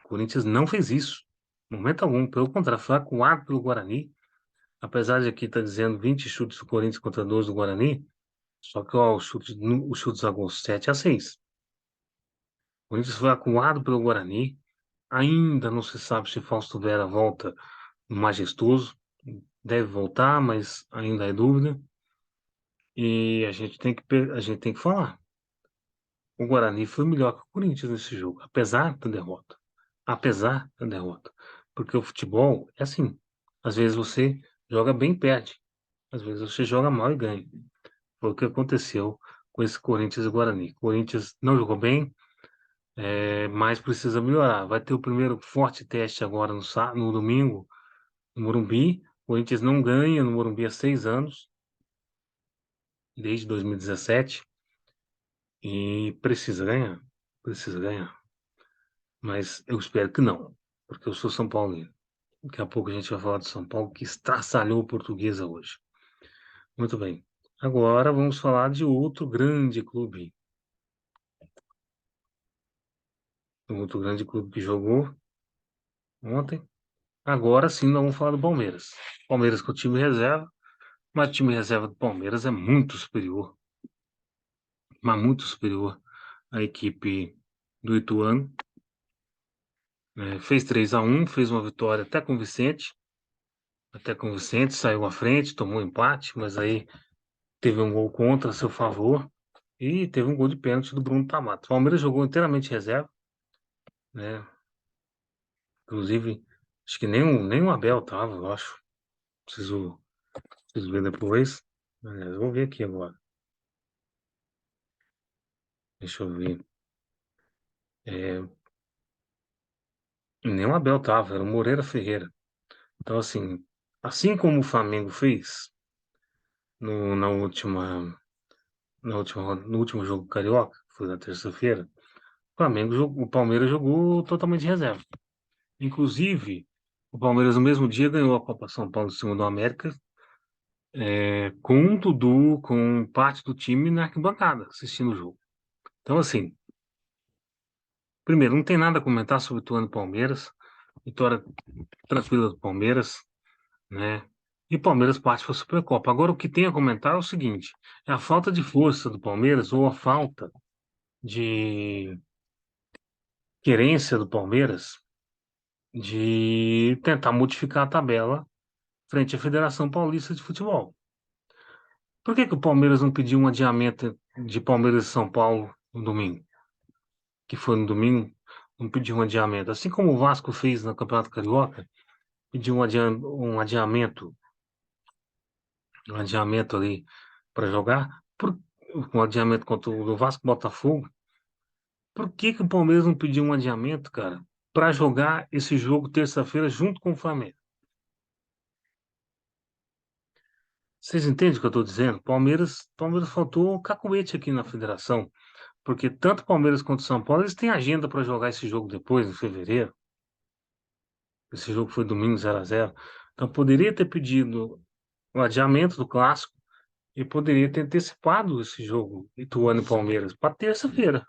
O Corinthians não fez isso, em momento algum. Pelo contrário, foi acuado pelo Guarani. Apesar de aqui estar dizendo 20 chutes do Corinthians contra 12 do Guarani, só que ó, os chutes a gol 7-6. O Corinthians foi acuado pelo Guarani. Ainda não se sabe se Fausto Vera volta no Majestoso. Deve voltar, mas ainda é dúvida. E a gente tem que falar. O Guarani foi melhor que o Corinthians nesse jogo, apesar da derrota. Apesar da derrota. Porque o futebol é assim. Às vezes você joga bem e perde, às vezes você joga mal e ganha. Foi o que aconteceu com esse Corinthians e Guarani. Corinthians não jogou bem, mas precisa melhorar. Vai ter o primeiro forte teste agora no domingo, no Morumbi. O Corinthians não ganha no Morumbi há 6 anos, desde 2017, e precisa ganhar. Precisa ganhar. Mas eu espero que não, porque eu sou São Paulino. Daqui a pouco a gente vai falar de São Paulo, que estraçalhou a Portuguesa hoje. Muito bem. Agora vamos falar de outro grande clube. Um outro grande clube que jogou ontem. Agora sim, nós vamos falar do Palmeiras. Palmeiras com o time reserva, mas o time reserva do Palmeiras é muito superior, mas muito superior à equipe do Ituano. Fez 3-1, fez uma vitória até com o Vicente, saiu à frente, tomou um empate, mas aí teve um gol contra a seu favor e teve um gol de pênalti do Bruno Tamato. O Palmeiras jogou inteiramente reserva, né? Inclusive, acho que nem o Abel tava, eu acho. Preciso, preciso ver depois. Aliás, eu vou ver aqui agora. Deixa eu ver. É, nem o Abel tava, era o Moreira Ferreira. Então, assim como o Flamengo fez no, na no último jogo carioca, que foi na terça-feira, o Palmeiras jogou totalmente de reserva. Inclusive, o Palmeiras no mesmo dia ganhou a Copa São Paulo em cima do América, com o Dudu, com parte do time na arquibancada, assistindo o jogo. Então, primeiro, não tem nada a comentar sobre o Ituano e Palmeiras. Vitória tranquila do Palmeiras, né? E o Palmeiras parte para a Supercopa. Agora, o que tem a comentar é o seguinte: é a falta de força do Palmeiras ou a falta de querência do Palmeiras de tentar modificar a tabela frente à Federação Paulista de Futebol. Por que que o Palmeiras não pediu um adiamento de Palmeiras e São Paulo no domingo? Que foi no domingo, não pediu um adiamento. Assim como o Vasco fez no Campeonato Carioca, pediu um adiamento ali para jogar, um adiamento contra o do Vasco Botafogo. Por que que o Palmeiras não pediu um adiamento, cara, para jogar esse jogo terça-feira junto com o Flamengo? Vocês entendem o que eu estou dizendo? Palmeiras faltou cacuete aqui na federação, porque tanto Palmeiras quanto São Paulo eles têm agenda para jogar esse jogo depois, em fevereiro. Esse jogo foi domingo 0-0. Então poderia ter pedido o adiamento do clássico e poderia ter antecipado esse jogo, Ituano e Palmeiras, para terça-feira.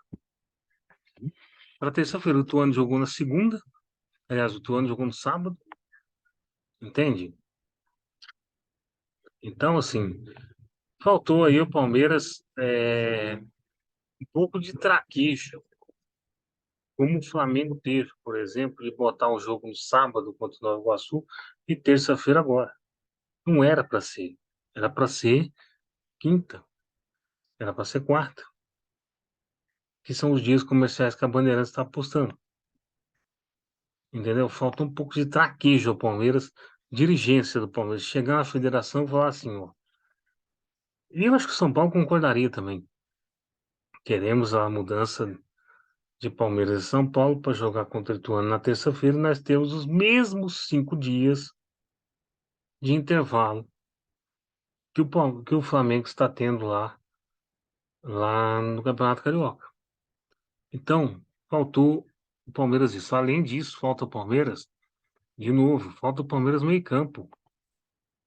Para terça-feira, o Ituano jogou na segunda, aliás, o Ituano jogou no sábado, entende? Então, faltou aí o Palmeiras um pouco de traquejo, como o Flamengo teve, por exemplo, de botar o jogo no sábado contra o Nova Iguaçu e terça-feira agora. Não era para ser. Era para ser quinta, era para ser quarta, que são os dias comerciais que a Bandeirantes está apostando. Entendeu? Falta um pouco de traquejo ao Palmeiras, dirigência do Palmeiras, chegar na federação e falar assim, ó. E eu acho que o São Paulo concordaria também. Queremos a mudança de Palmeiras e São Paulo para jogar contra o Ituano na terça-feira. Nós temos os mesmos 5 dias de intervalo que o Flamengo está tendo lá no Campeonato Carioca. Então, faltou o Palmeiras isso. Além disso, falta o Palmeiras, de novo, falta o Palmeiras meio campo.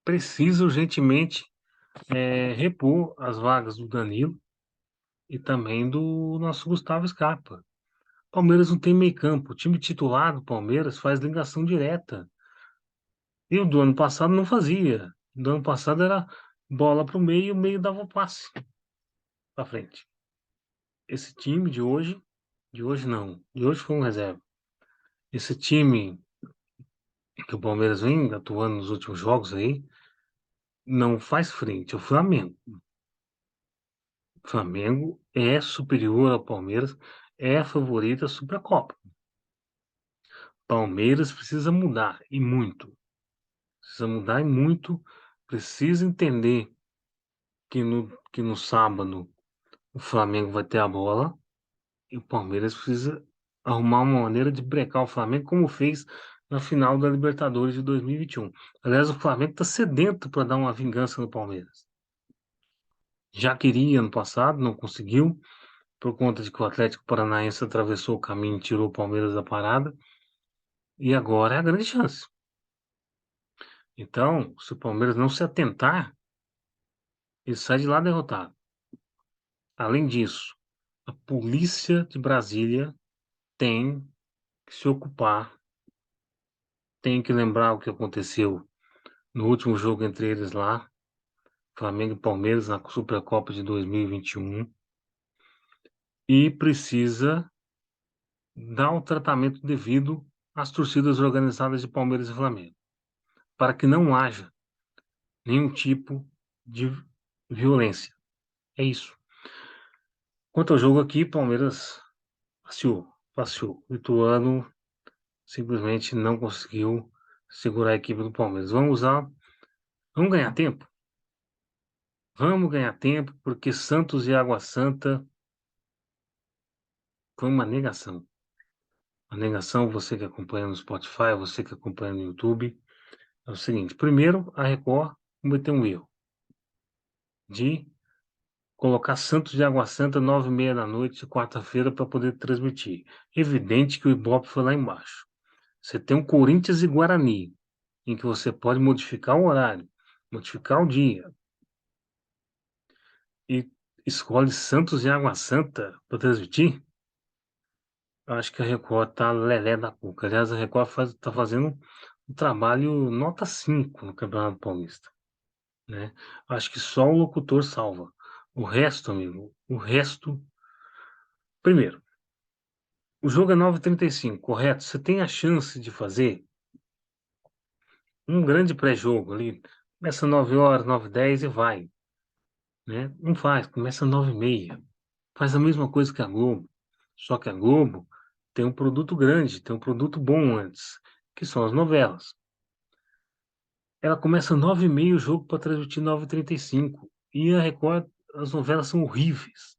Precisa urgentemente repor as vagas do Danilo e também do nosso Gustavo Scarpa. Palmeiras não tem meio campo. O time titular do Palmeiras faz ligação direta. E o do ano passado não fazia. Do ano passado era bola para o meio e o meio dava o passe para frente. Esse time de hoje não. De hoje foi um reserva. Esse time que o Palmeiras vem atuando nos últimos jogos aí não faz frente ao Flamengo. O Flamengo é superior ao Palmeiras, é favorito à Supercopa. Palmeiras precisa mudar e muito. precisa mudar e muito, precisa entender que no sábado o Flamengo vai ter a bola e o Palmeiras precisa arrumar uma maneira de brecar o Flamengo, como fez na final da Libertadores de 2021. Aliás, o Flamengo está sedento para dar uma vingança no Palmeiras. Já queria ano passado, não conseguiu, por conta de que o Atlético Paranaense atravessou o caminho e tirou o Palmeiras da parada, e agora é a grande chance. Então, se o Palmeiras não se atentar, ele sai de lá derrotado. Além disso, a polícia de Brasília tem que se ocupar, tem que lembrar o que aconteceu no último jogo entre eles lá, Flamengo e Palmeiras, na Supercopa de 2021, e precisa dar o tratamento devido às torcidas organizadas de Palmeiras e Flamengo, para que não haja nenhum tipo de violência. É isso. Quanto ao jogo aqui, Palmeiras passeou. O Ituano simplesmente não conseguiu segurar a equipe do Palmeiras. Vamos ganhar tempo? Vamos ganhar tempo, porque Santos e Água Santa foi uma negação. A negação, você que acompanha no Spotify, você que acompanha no YouTube, é o seguinte: primeiro, a Record cometeu um erro de colocar Santos de Água Santa 9h30 da noite, quarta-feira, para poder transmitir. Evidente que o Ibope foi lá embaixo. Você tem um Corinthians e Guarani, em que você pode modificar o horário, modificar o dia, e escolhe Santos e Água Santa para transmitir. Eu acho que a Record tá lelé da cuca. Aliás, a Record tá fazendo um trabalho nota 5 no Campeonato Paulista, né? Acho que só o locutor salva. O resto, amigo, o resto. Primeiro, o jogo é 9h35, correto? Você tem a chance de fazer um grande pré-jogo ali. Começa 9h, 9h10 e vai, né? Não faz, começa 9h30. Faz a mesma coisa que a Globo. Só que a Globo tem um produto grande, tem um produto bom antes, que são as novelas. Ela começa 9h30 o jogo para transmitir 9h35. E a Record, as novelas são horríveis.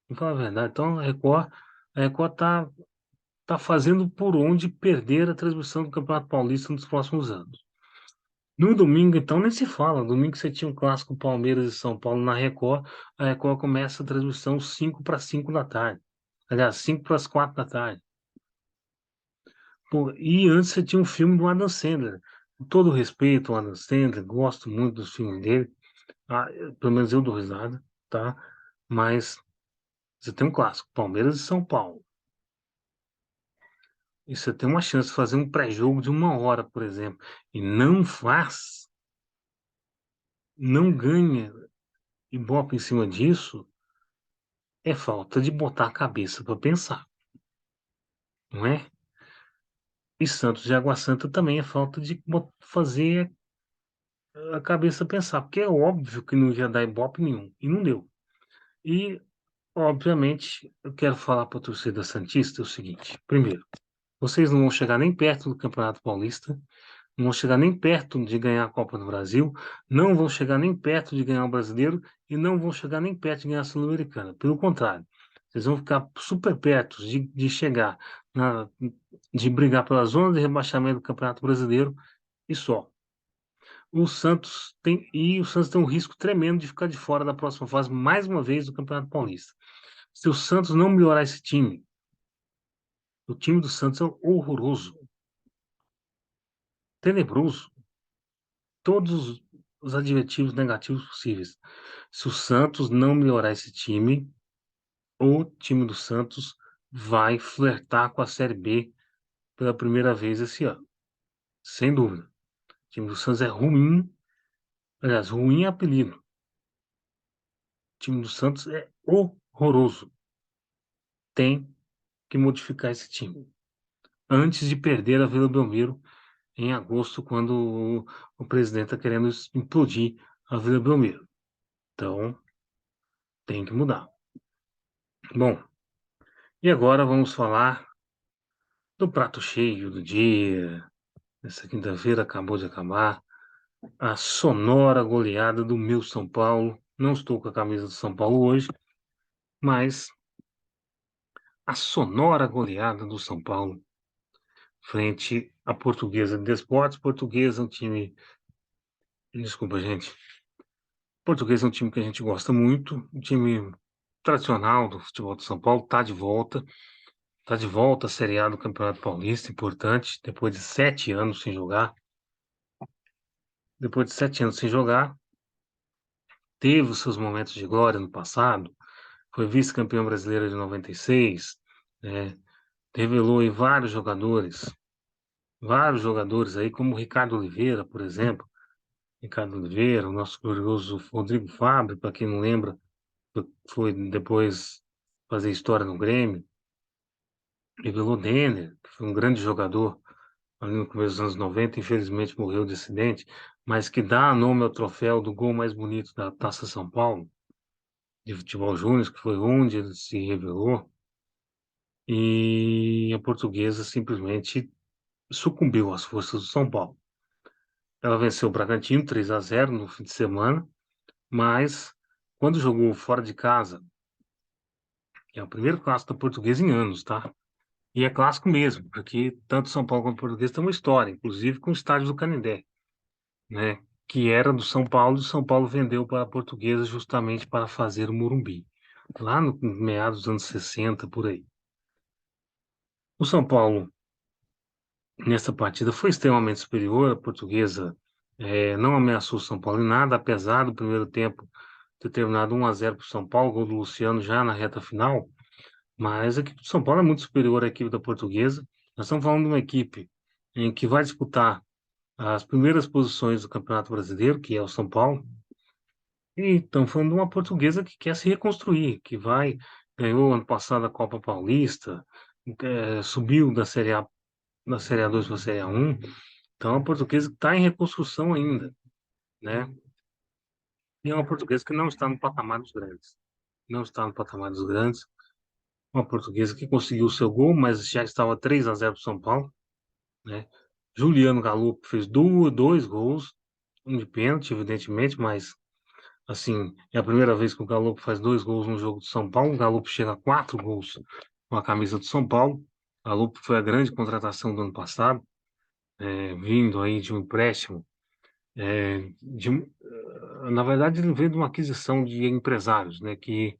Vou falar a verdade. Então a Record tá fazendo por onde perder a transmissão do Campeonato Paulista nos próximos anos. No domingo, então, nem se fala. Domingo você tinha um clássico Palmeiras e São Paulo na Record. A Record começa a transmissão 5 para 5 da tarde. Aliás, 5 para as 4 da tarde. Pô, e antes você tinha um filme do Adam Sandler. Com todo respeito ao Adam Sandler, gosto muito dos filmes dele. Pelo menos eu dou risada, tá? Mas você tem um clássico, Palmeiras e São Paulo. E você tem uma chance de fazer um pré-jogo de 1 hora, por exemplo, e não faz, não ganha Ibope em cima disso, é falta de botar a cabeça para pensar, não é? E Santos de Água Santa também é falta de fazer a cabeça pensar, porque é óbvio que não ia dar Ibope nenhum, e não deu. E, obviamente, eu quero falar para a torcida santista o seguinte: primeiro, vocês não vão chegar nem perto do Campeonato Paulista, não vão chegar nem perto de ganhar a Copa do Brasil, não vão chegar nem perto de ganhar o Brasileiro e não vão chegar nem perto de ganhar a Sul-Americana. Pelo contrário, vocês vão ficar super perto de chegar, de brigar pela zona de rebaixamento do Campeonato Brasileiro e só. O Santos tem um risco tremendo de ficar de fora da próxima fase mais uma vez do Campeonato Paulista. Se o Santos não melhorar esse time, o time do Santos é horroroso, tenebroso, todos os adjetivos negativos possíveis. Se o Santos não melhorar esse time, o time do Santos vai flertar com a Série B pela primeira vez esse ano. Sem dúvida. O time do Santos é ruim. Aliás, ruim é apelido. O time do Santos é horroroso. Tem que modificar esse time. Antes de perder a Vila Belmiro em agosto, quando o presidente está querendo implodir a Vila Belmiro. Então, tem que mudar. Bom, e agora vamos falar do prato cheio do dia. nessa quinta-feira, acabou de acabar. A sonora goleada do meu São Paulo. Não estou com a camisa do São Paulo hoje, mas a sonora goleada do São Paulo frente à Portuguesa de Desportos. Portuguesa é um time. Desculpa, gente. Portuguesa é um time que a gente gosta muito, um time tradicional do futebol de São Paulo, está de volta. Está de volta à Série A do Campeonato Paulista, importante, depois de 7 anos sem jogar. Depois de 7 anos sem jogar, teve os seus momentos de glória no passado, foi vice-campeão brasileiro de 96, né? Revelou aí vários jogadores aí, como o Ricardo Oliveira, por exemplo. Ricardo Oliveira, o nosso glorioso Rodrigo Fábio, para quem não lembra, foi depois fazer história no Grêmio. Revelou Denner, que foi um grande jogador ali no começo dos anos 90, infelizmente morreu de acidente, mas que dá nome ao troféu do gol mais bonito da Taça São Paulo, de futebol júnior, que foi onde ele se revelou, e a Portuguesa simplesmente sucumbiu às forças do São Paulo. Ela venceu o Bragantino 3-0 no fim de semana, mas quando jogou fora de casa, que é o primeiro clássico da Portuguesa em anos, tá? E é clássico mesmo, porque tanto São Paulo quanto Portuguesa têm uma história, inclusive com o estádio do Canindé, né? Que era do São Paulo, e o São Paulo vendeu para a Portuguesa justamente para fazer o Morumbi, lá no meados dos anos 60, por aí. O São Paulo, nessa partida, foi extremamente superior, a Portuguesa não ameaçou o São Paulo em nada, apesar do primeiro tempo ter terminado 1-0 para o São Paulo, gol do Luciano já na reta final, mas a equipe do São Paulo é muito superior à equipe da Portuguesa. Nós estamos falando de uma equipe em que vai disputar as primeiras posições do Campeonato Brasileiro, que é o São Paulo. E estamos falando de uma portuguesa que quer se reconstruir, ganhou ano passado a Copa Paulista, subiu da Série A2 para a Série A1. Então, é uma portuguesa que está em reconstrução ainda, né? E é uma portuguesa que não está no patamar dos grandes. Não está no patamar dos grandes. Uma portuguesa que conseguiu o seu gol, mas já estava 3-0 para o São Paulo, né? Juliano Galo fez dois gols, um de pênalti, evidentemente, mas assim, é a primeira vez que o Galo faz 2 gols no jogo de São Paulo. O Galo chega a 4 gols com a camisa do São Paulo. O Galo foi a grande contratação do ano passado, vindo aí de um empréstimo. Na verdade, ele veio de uma aquisição de empresários, né, que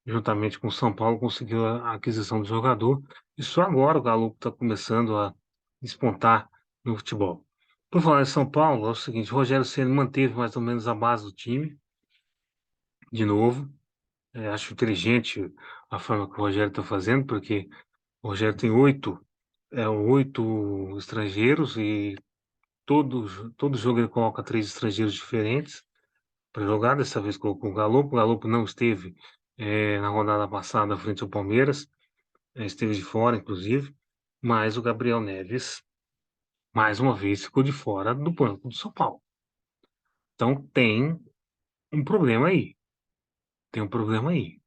juntamente com o São Paulo conseguiu a aquisição do jogador. E só agora o Galo está começando a despontar no futebol. Por falar em São Paulo, é o seguinte: o Rogério Ceni manteve mais ou menos a base do time, de novo. Acho inteligente a forma que o Rogério está fazendo, porque o Rogério tem oito estrangeiros e todo jogo ele coloca 3 estrangeiros diferentes para jogar. Dessa vez colocou o Galo. O Galo não esteve na rodada passada frente ao Palmeiras, esteve de fora, inclusive, mas o Gabriel Neves, mais uma vez, ficou de fora do banco do São Paulo. Então um problema aí, tem um problema aí,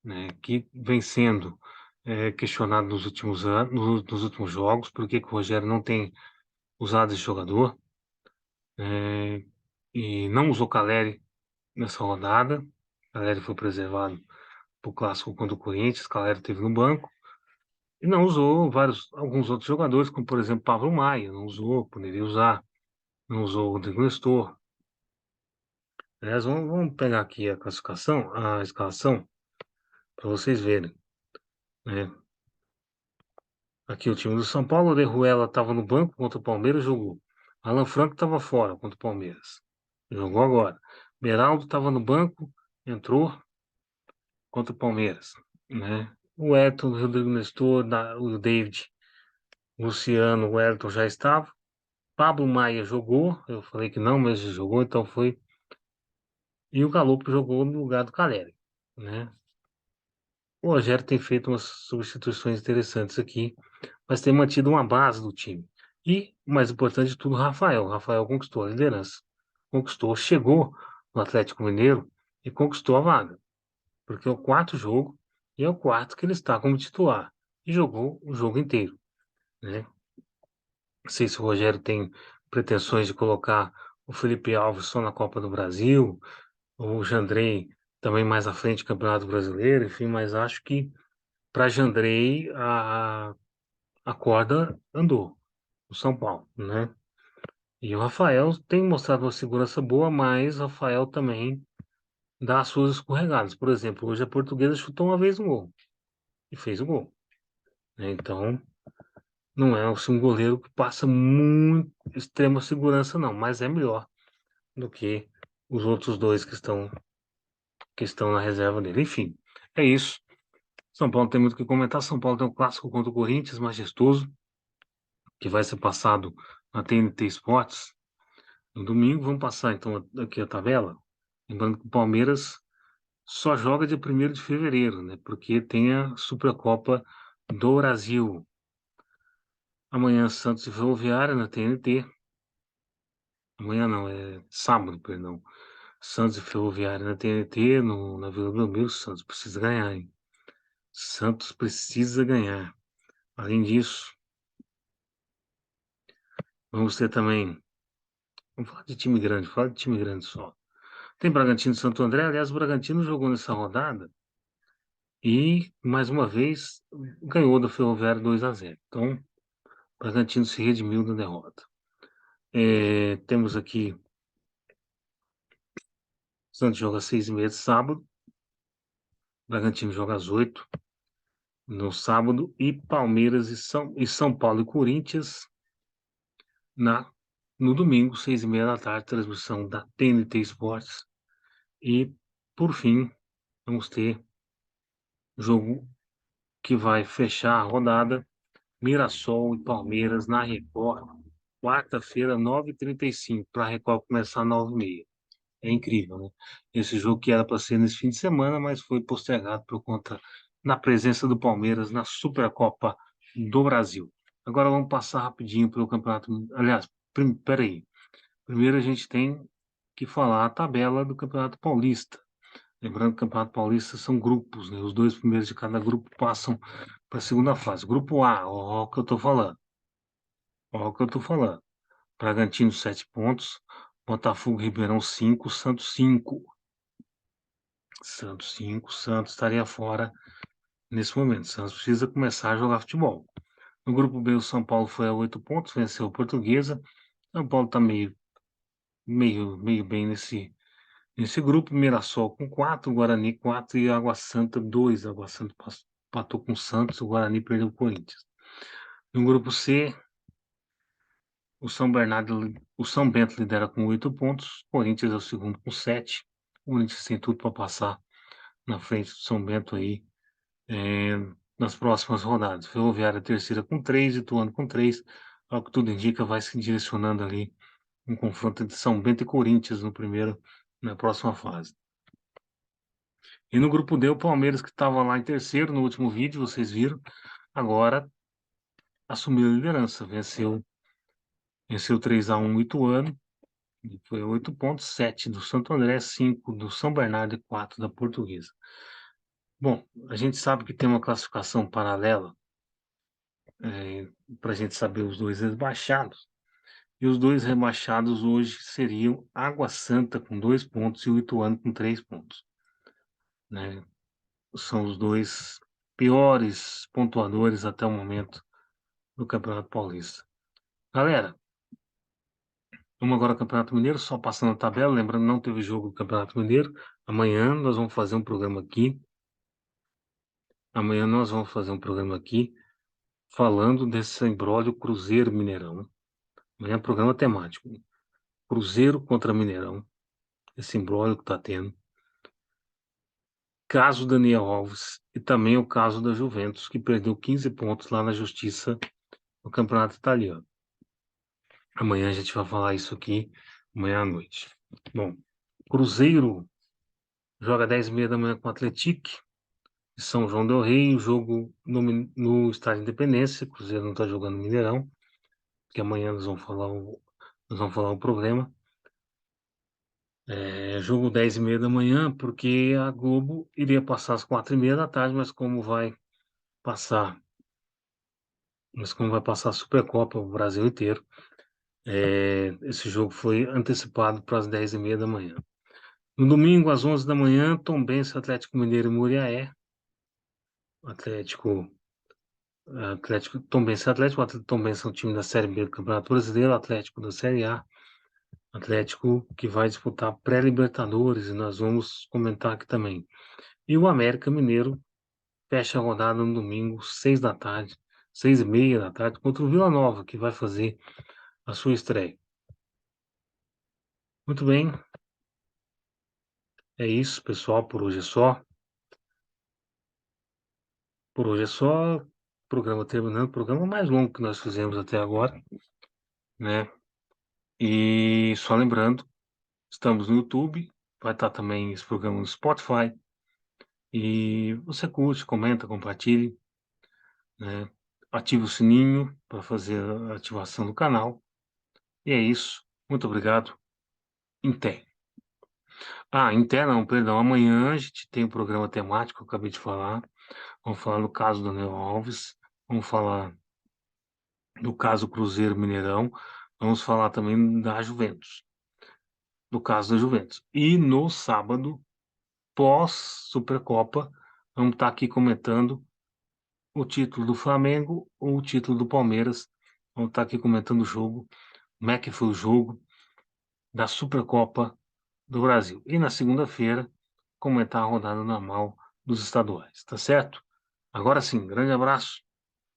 né, que vem sendo questionado nos últimos anos, nos últimos jogos, por que que o Rogério não tem usado esse jogador, é, e não usou Caleri nessa rodada. Caleri foi preservado para o clássico contra o Corinthians, Caleri teve no banco, e não usou alguns outros jogadores, como por exemplo Pablo Maia, não usou, poderia usar, não usou o Rodrigo Nestor. Aliás, vamos pegar aqui a escalação, para vocês verem, né? Aqui o time do São Paulo, Orejuela estava no banco contra o Palmeiras, jogou. Alan Franco estava fora contra o Palmeiras, jogou agora. Beraldo estava no banco, entrou contra o Palmeiras, né? O Everton, o Rodrigo Nestor, o David, o Luciano, o Everton já estava. Pablo Maia jogou, eu falei que não, mas jogou, então foi. E o Galo jogou no lugar do Caleri, né? O Rogério tem feito umas substituições interessantes aqui, mas tem mantido uma base do time. E, o mais importante de tudo, o Rafael. O Rafael conquistou a liderança. Chegou no Atlético Mineiro e conquistou a vaga. Porque é o quarto jogo e é o quarto que ele está como titular. E jogou o jogo inteiro, né? Não sei se o Rogério tem pretensões de colocar o Felipe Alves só na Copa do Brasil, ou o Jandrei também mais à frente do Campeonato Brasileiro, enfim, mas acho que para Jandrei a corda andou no São Paulo, né? E o Rafael tem mostrado uma segurança boa, mas o Rafael também dá as suas escorregadas. Por exemplo, hoje a Portuguesa chutou uma vez um gol e fez o gol, né? Então, não é assim, um goleiro que passa muito extrema segurança, não, mas é melhor do que os outros dois que estão na reserva dele. Enfim, é isso. São Paulo tem muito o que comentar. São Paulo tem um clássico contra o Corinthians, majestoso, que vai ser passado na TNT Sports no domingo. Vamos passar então aqui a tabela. Lembrando que o Palmeiras só joga dia 1º de fevereiro, né? Porque tem a Supercopa do Brasil. Amanhã Santos e Ferroviária na TNT. Amanhã não, é sábado, perdão. Santos e Ferroviária na TNT, na Vila Belmiro. Santos precisa ganhar, hein? Santos precisa ganhar. Além disso, vamos ter também. Vamos falar de time grande, falar de time grande só. Tem Bragantino e Santo André. Aliás, o Bragantino jogou nessa rodada e, mais uma vez, ganhou da Ferroviária 2-0. Então, o Bragantino se redimiu da derrota. Temos aqui. Santos joga às 6h30 de sábado. Bragantino joga às 8 no sábado. E Palmeiras e São Paulo e Corinthians na, no domingo, 6h30 da tarde, transmissão da TNT Esportes. E, por fim, vamos ter o jogo que vai fechar a rodada, Mirassol e Palmeiras na Record, quarta-feira, 9h35, para a Record começar às 9h30. É incrível, né? Esse jogo que era para ser nesse fim de semana, mas foi postergado por conta da presença do Palmeiras na Supercopa do Brasil. Agora vamos passar rapidinho pelo campeonato. Aliás, peraí. Primeiro a gente tem que falar a tabela do Campeonato Paulista. Lembrando que o Campeonato Paulista são grupos, né? Os dois primeiros de cada grupo passam para a segunda fase. Grupo A, ó, o que eu estou falando. Ó, o que eu estou falando. Bragantino, 7 pontos. Botafogo, Ribeirão, 5. Santos, 5. Santos, 5. Santos estaria fora nesse momento. Santos precisa começar a jogar futebol. No grupo B, o São Paulo foi a 8 pontos, venceu a Portuguesa. São Paulo está meio bem nesse grupo. Mirassol com 4, Guarani 4 e Água Santa 2. Água Santa empatou com o Santos, o Guarani perdeu o Corinthians. No grupo C, o São Bento lidera com 8 pontos, o Corinthians é o segundo com 7. O Corinthians tem tudo para passar na frente do São Bento aí nas próximas rodadas. Ferroviária terceira com 3, Ituano com 3. Ao que tudo indica, vai se direcionando ali um confronto entre São Bento e Corinthians na próxima fase. E no grupo D, o Palmeiras, que estava lá em terceiro no último vídeo, vocês viram, agora assumiu a liderança, venceu 3-1 o Ituano, foi 8 pontos, 7 do Santo André, 5 do São Bernardo e 4 da Portuguesa. Bom, a gente sabe que tem uma classificação paralela para a gente saber os dois rebaixados. E os dois rebaixados hoje seriam Água Santa com 2 pontos e o Ituano com 3 pontos, né? São os dois piores pontuadores até o momento do Campeonato Paulista. Galera, vamos agora ao Campeonato Mineiro, só passando a tabela, lembrando, não teve jogo do Campeonato Mineiro. Amanhã nós vamos fazer um programa aqui. Amanhã nós vamos fazer um programa aqui falando desse imbróglio Cruzeiro Mineirão. Amanhã é programa temático. Cruzeiro contra Mineirão. Esse imbróglio que está tendo. Caso Daniel Alves e também o caso da Juventus, que perdeu 15 pontos lá na Justiça no Campeonato Italiano. Amanhã a gente vai falar isso aqui, amanhã à noite. Bom, Cruzeiro joga 10h30 da manhã com o Atlético de São João del Rei, o jogo no Estádio Independência. Cruzeiro não está jogando no Mineirão, que amanhã nós vamos falar o problema. Jogo 10h30 da manhã, porque a Globo iria passar às 4h30 da tarde, mas como vai passar mas como vai passar a Supercopa o Brasil inteiro, esse jogo foi antecipado para as 10h30 da manhã. No domingo, às 11h da manhã, Tombense, Atlético Mineiro e Muriaé. Atlético, Tombense, Atlético, Tombense é um time da Série B do Campeonato Brasileiro, Atlético da Série A. Atlético que vai disputar pré-Libertadores, e nós vamos comentar aqui também. E o América Mineiro fecha a rodada no domingo, 6 da tarde, 6h30 da tarde, contra o Vila Nova, que vai fazer a sua estreia. Muito bem, é isso, pessoal, por hoje é só. Por hoje é só, programa terminando, programa mais longo que nós fizemos até agora, né? E só lembrando, estamos no YouTube, vai estar também esse programa no Spotify, e você curte, comenta, compartilhe, né? Ative o sininho para fazer a ativação do canal. E é isso. Muito obrigado. Até. Até não, perdão. Amanhã a gente tem um programa temático, eu acabei de falar. Vamos falar do caso do Daniel Alves. Vamos falar do caso Cruzeiro Mineirão. Vamos falar também da Juventus, do caso da Juventus. E no sábado, pós-Supercopa, vamos estar aqui comentando o título do Flamengo ou o título do Palmeiras. Vamos estar aqui comentando o jogo, como é que foi o jogo da Supercopa do Brasil. E na segunda-feira, comentar a rodada normal dos estaduais, tá certo? Agora sim, grande abraço,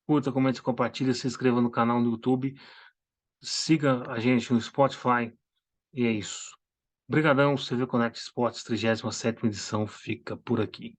curta, comente, compartilha, se inscreva no canal no YouTube, siga a gente no Spotify, e é isso. Brigadão, CV Connect Esportes, 37ª edição, fica por aqui.